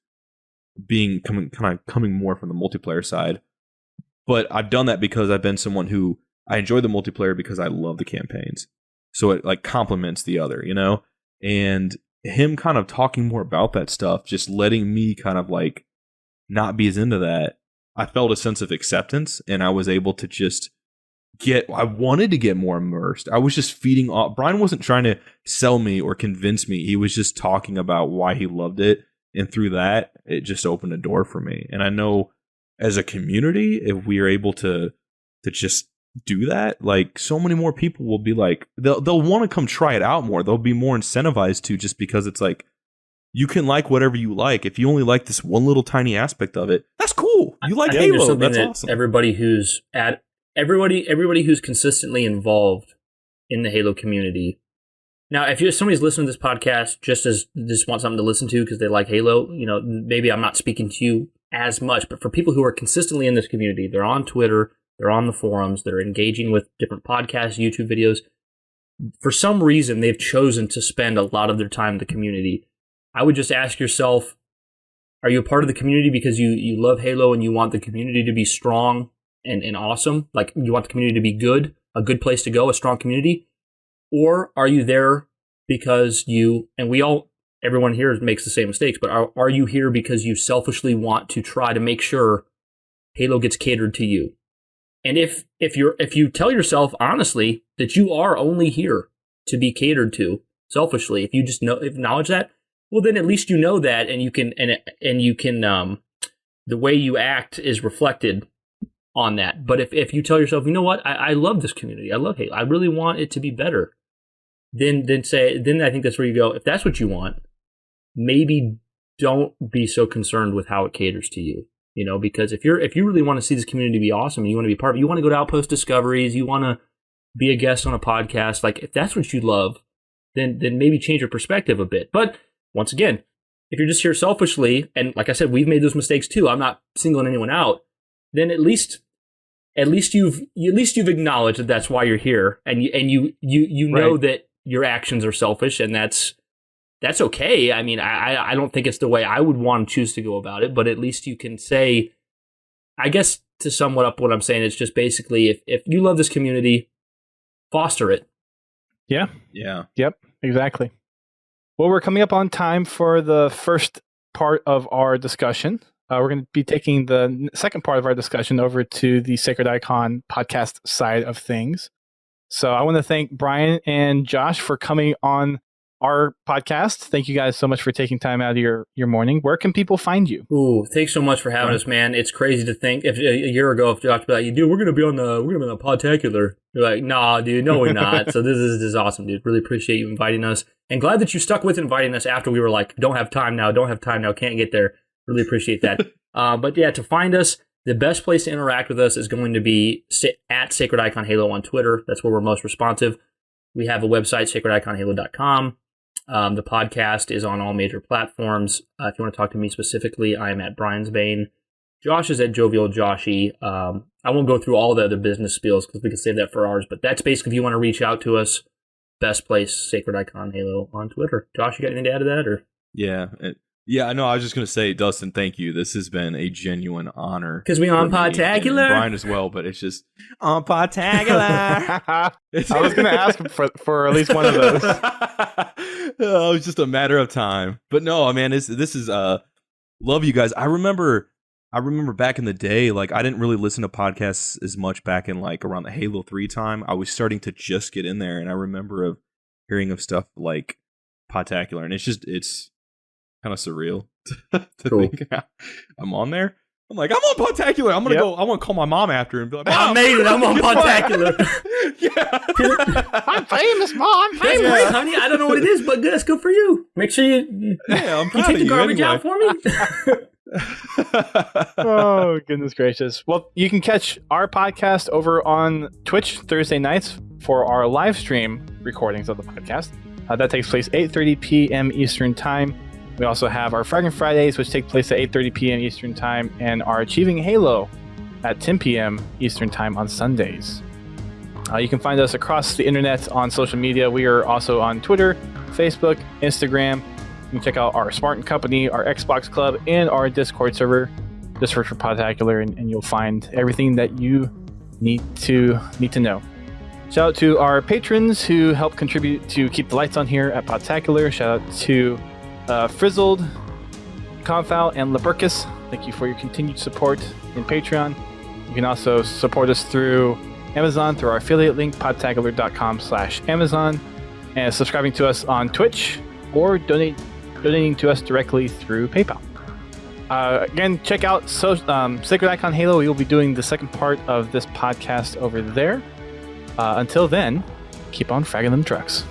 coming more from the multiplayer side. But I've done that because I've been someone who I enjoy the multiplayer because I love the campaigns. So it like complements the other, and him kind of talking more about that stuff, just letting me kind of like not be as into that. I felt a sense of acceptance, and I was able to just I wanted to get more immersed. I was just feeding off. Brian wasn't trying to sell me or convince me. He was just talking about why he loved it. And through that, it just opened a door for me. And I know as a community, if we are able to just do that, like so many more people will be like, they'll want to come try it out more. They'll be more incentivized to, just because it's like, you can like whatever you like. If you only like this one little tiny aspect of it, that's cool. You like Halo. That's awesome. Everybody who's consistently involved in the Halo community. Now, if somebody's listening to this podcast just want something to listen to because they like Halo, maybe I'm not speaking to you as much. But for people who are consistently in this community, they're on Twitter, they're on the forums, they're engaging with different podcasts, YouTube videos. For some reason, they've chosen to spend a lot of their time in the community. I would just ask yourself, are you a part of the community because you love Halo and you want the community to be strong and awesome? Like, you want the community to be good, a good place to go, a strong community? Or are you there because everyone here makes the same mistakes, but are you here because you selfishly want to try to make sure Halo gets catered to you? And if you tell yourself honestly that you are only here to be catered to selfishly, if you just acknowledge that, well, then at least you know that, and you can the way you act is reflected on that. But if you tell yourself, you know what, I love this community, I love Halo, I really want it to be better, then I think that's where you go. If that's what you want, maybe don't be so concerned with how it caters to you. Because if you really want to see this community be awesome and you want to be part of it, you want to go to Outpost Discoveries, you want to be a guest on a podcast, like if that's what you love, then maybe change your perspective a bit. But once again, if you're just here selfishly, and like I said, we've made those mistakes too, I'm not singling anyone out, then at least you've acknowledged that that's why you're here, and you know that your actions are selfish, and that's okay. I mean, I don't think it's the way I would want to choose to go about it, but at least you can say, I guess to sum up what I'm saying, it's just basically, if you love this community, foster it. Yeah. Yeah. Yep, exactly. Well, we're coming up on time for the first part of our discussion. We're going to be taking the second part of our discussion over to the Sacred Icon podcast side of things. So I want to thank Brian and Josh for coming on our podcast. Thank you guys so much for taking time out of your morning. Where can people find you? Ooh, thanks so much for having us, man. It's crazy to think if a year ago, if Josh be like, dude, we're gonna be on the Podtacular. You're like, nah, dude, no, we're not. So this is awesome, dude. Really appreciate you inviting us, and glad that you stuck with inviting us after we were like, don't have time now, can't get there. Really appreciate that. But yeah, to find us, the best place to interact with us is going to be at SacredIconHalo on Twitter. That's where we're most responsive. We have a website, SacredIconHalo.com. The podcast is on all major platforms. If you want to talk to me specifically, I am at Bryansbane. Josh is at Jovialjoshy. I won't go through all the other business spiels because we can save that for ours, but that's basically if you want to reach out to us, best place, SacredIconHalo on Twitter. Josh, you got anything to add to that? Or? Yeah, I know. I was just going to say, Dustin, thank you. This has been a genuine honor. Because we on Podtacular. And Brian as well, but it's just on Podtacular. I was going to ask him for at least one of those. It was just a matter of time. But no, man, this is love you guys. I remember back in the day, like I didn't really listen to podcasts as much back in like around the Halo 3 time. I was starting to just get in there, and I remember of hearing of stuff like Podtacular, and it's kind of surreal to think I'm on there. I'm like, I'm on Podtacular. I'm gonna go. I want to call my mom after and be like, I made it. I'm on Podtacular. Yeah, I'm famous, Mom. That's great, honey. I don't know what it is, but that's good for you. Make sure you take the garbage out for me. Oh, goodness gracious. Well, you can catch our podcast over on Twitch Thursday nights for our live stream recordings of the podcast. That takes place 8:30 p.m. Eastern Time. We also have our Fragrant Fridays, which take place at 8:30 p.m. Eastern Time, and our Achieving Halo at 10 p.m. Eastern Time on Sundays. You can find us across the internet on social media. We are also on Twitter, Facebook, Instagram. You can check out our Spartan Company, our Xbox Club, and our Discord server. Just search for Podtacular, and you'll find everything that you need to know. Shout out to our patrons who help contribute to keep the lights on here at Podtacular. Shout out to Frizzled, Confow, and Laburkus. Thank you for your continued support in Patreon. You can also support us through Amazon through our affiliate link, podtacular.com/Amazon, and subscribing to us on Twitch or donating to us directly through PayPal. Again, check out Sacred Icon Halo. We will be doing the second part of this podcast over there. Until then, keep on fragging them trucks.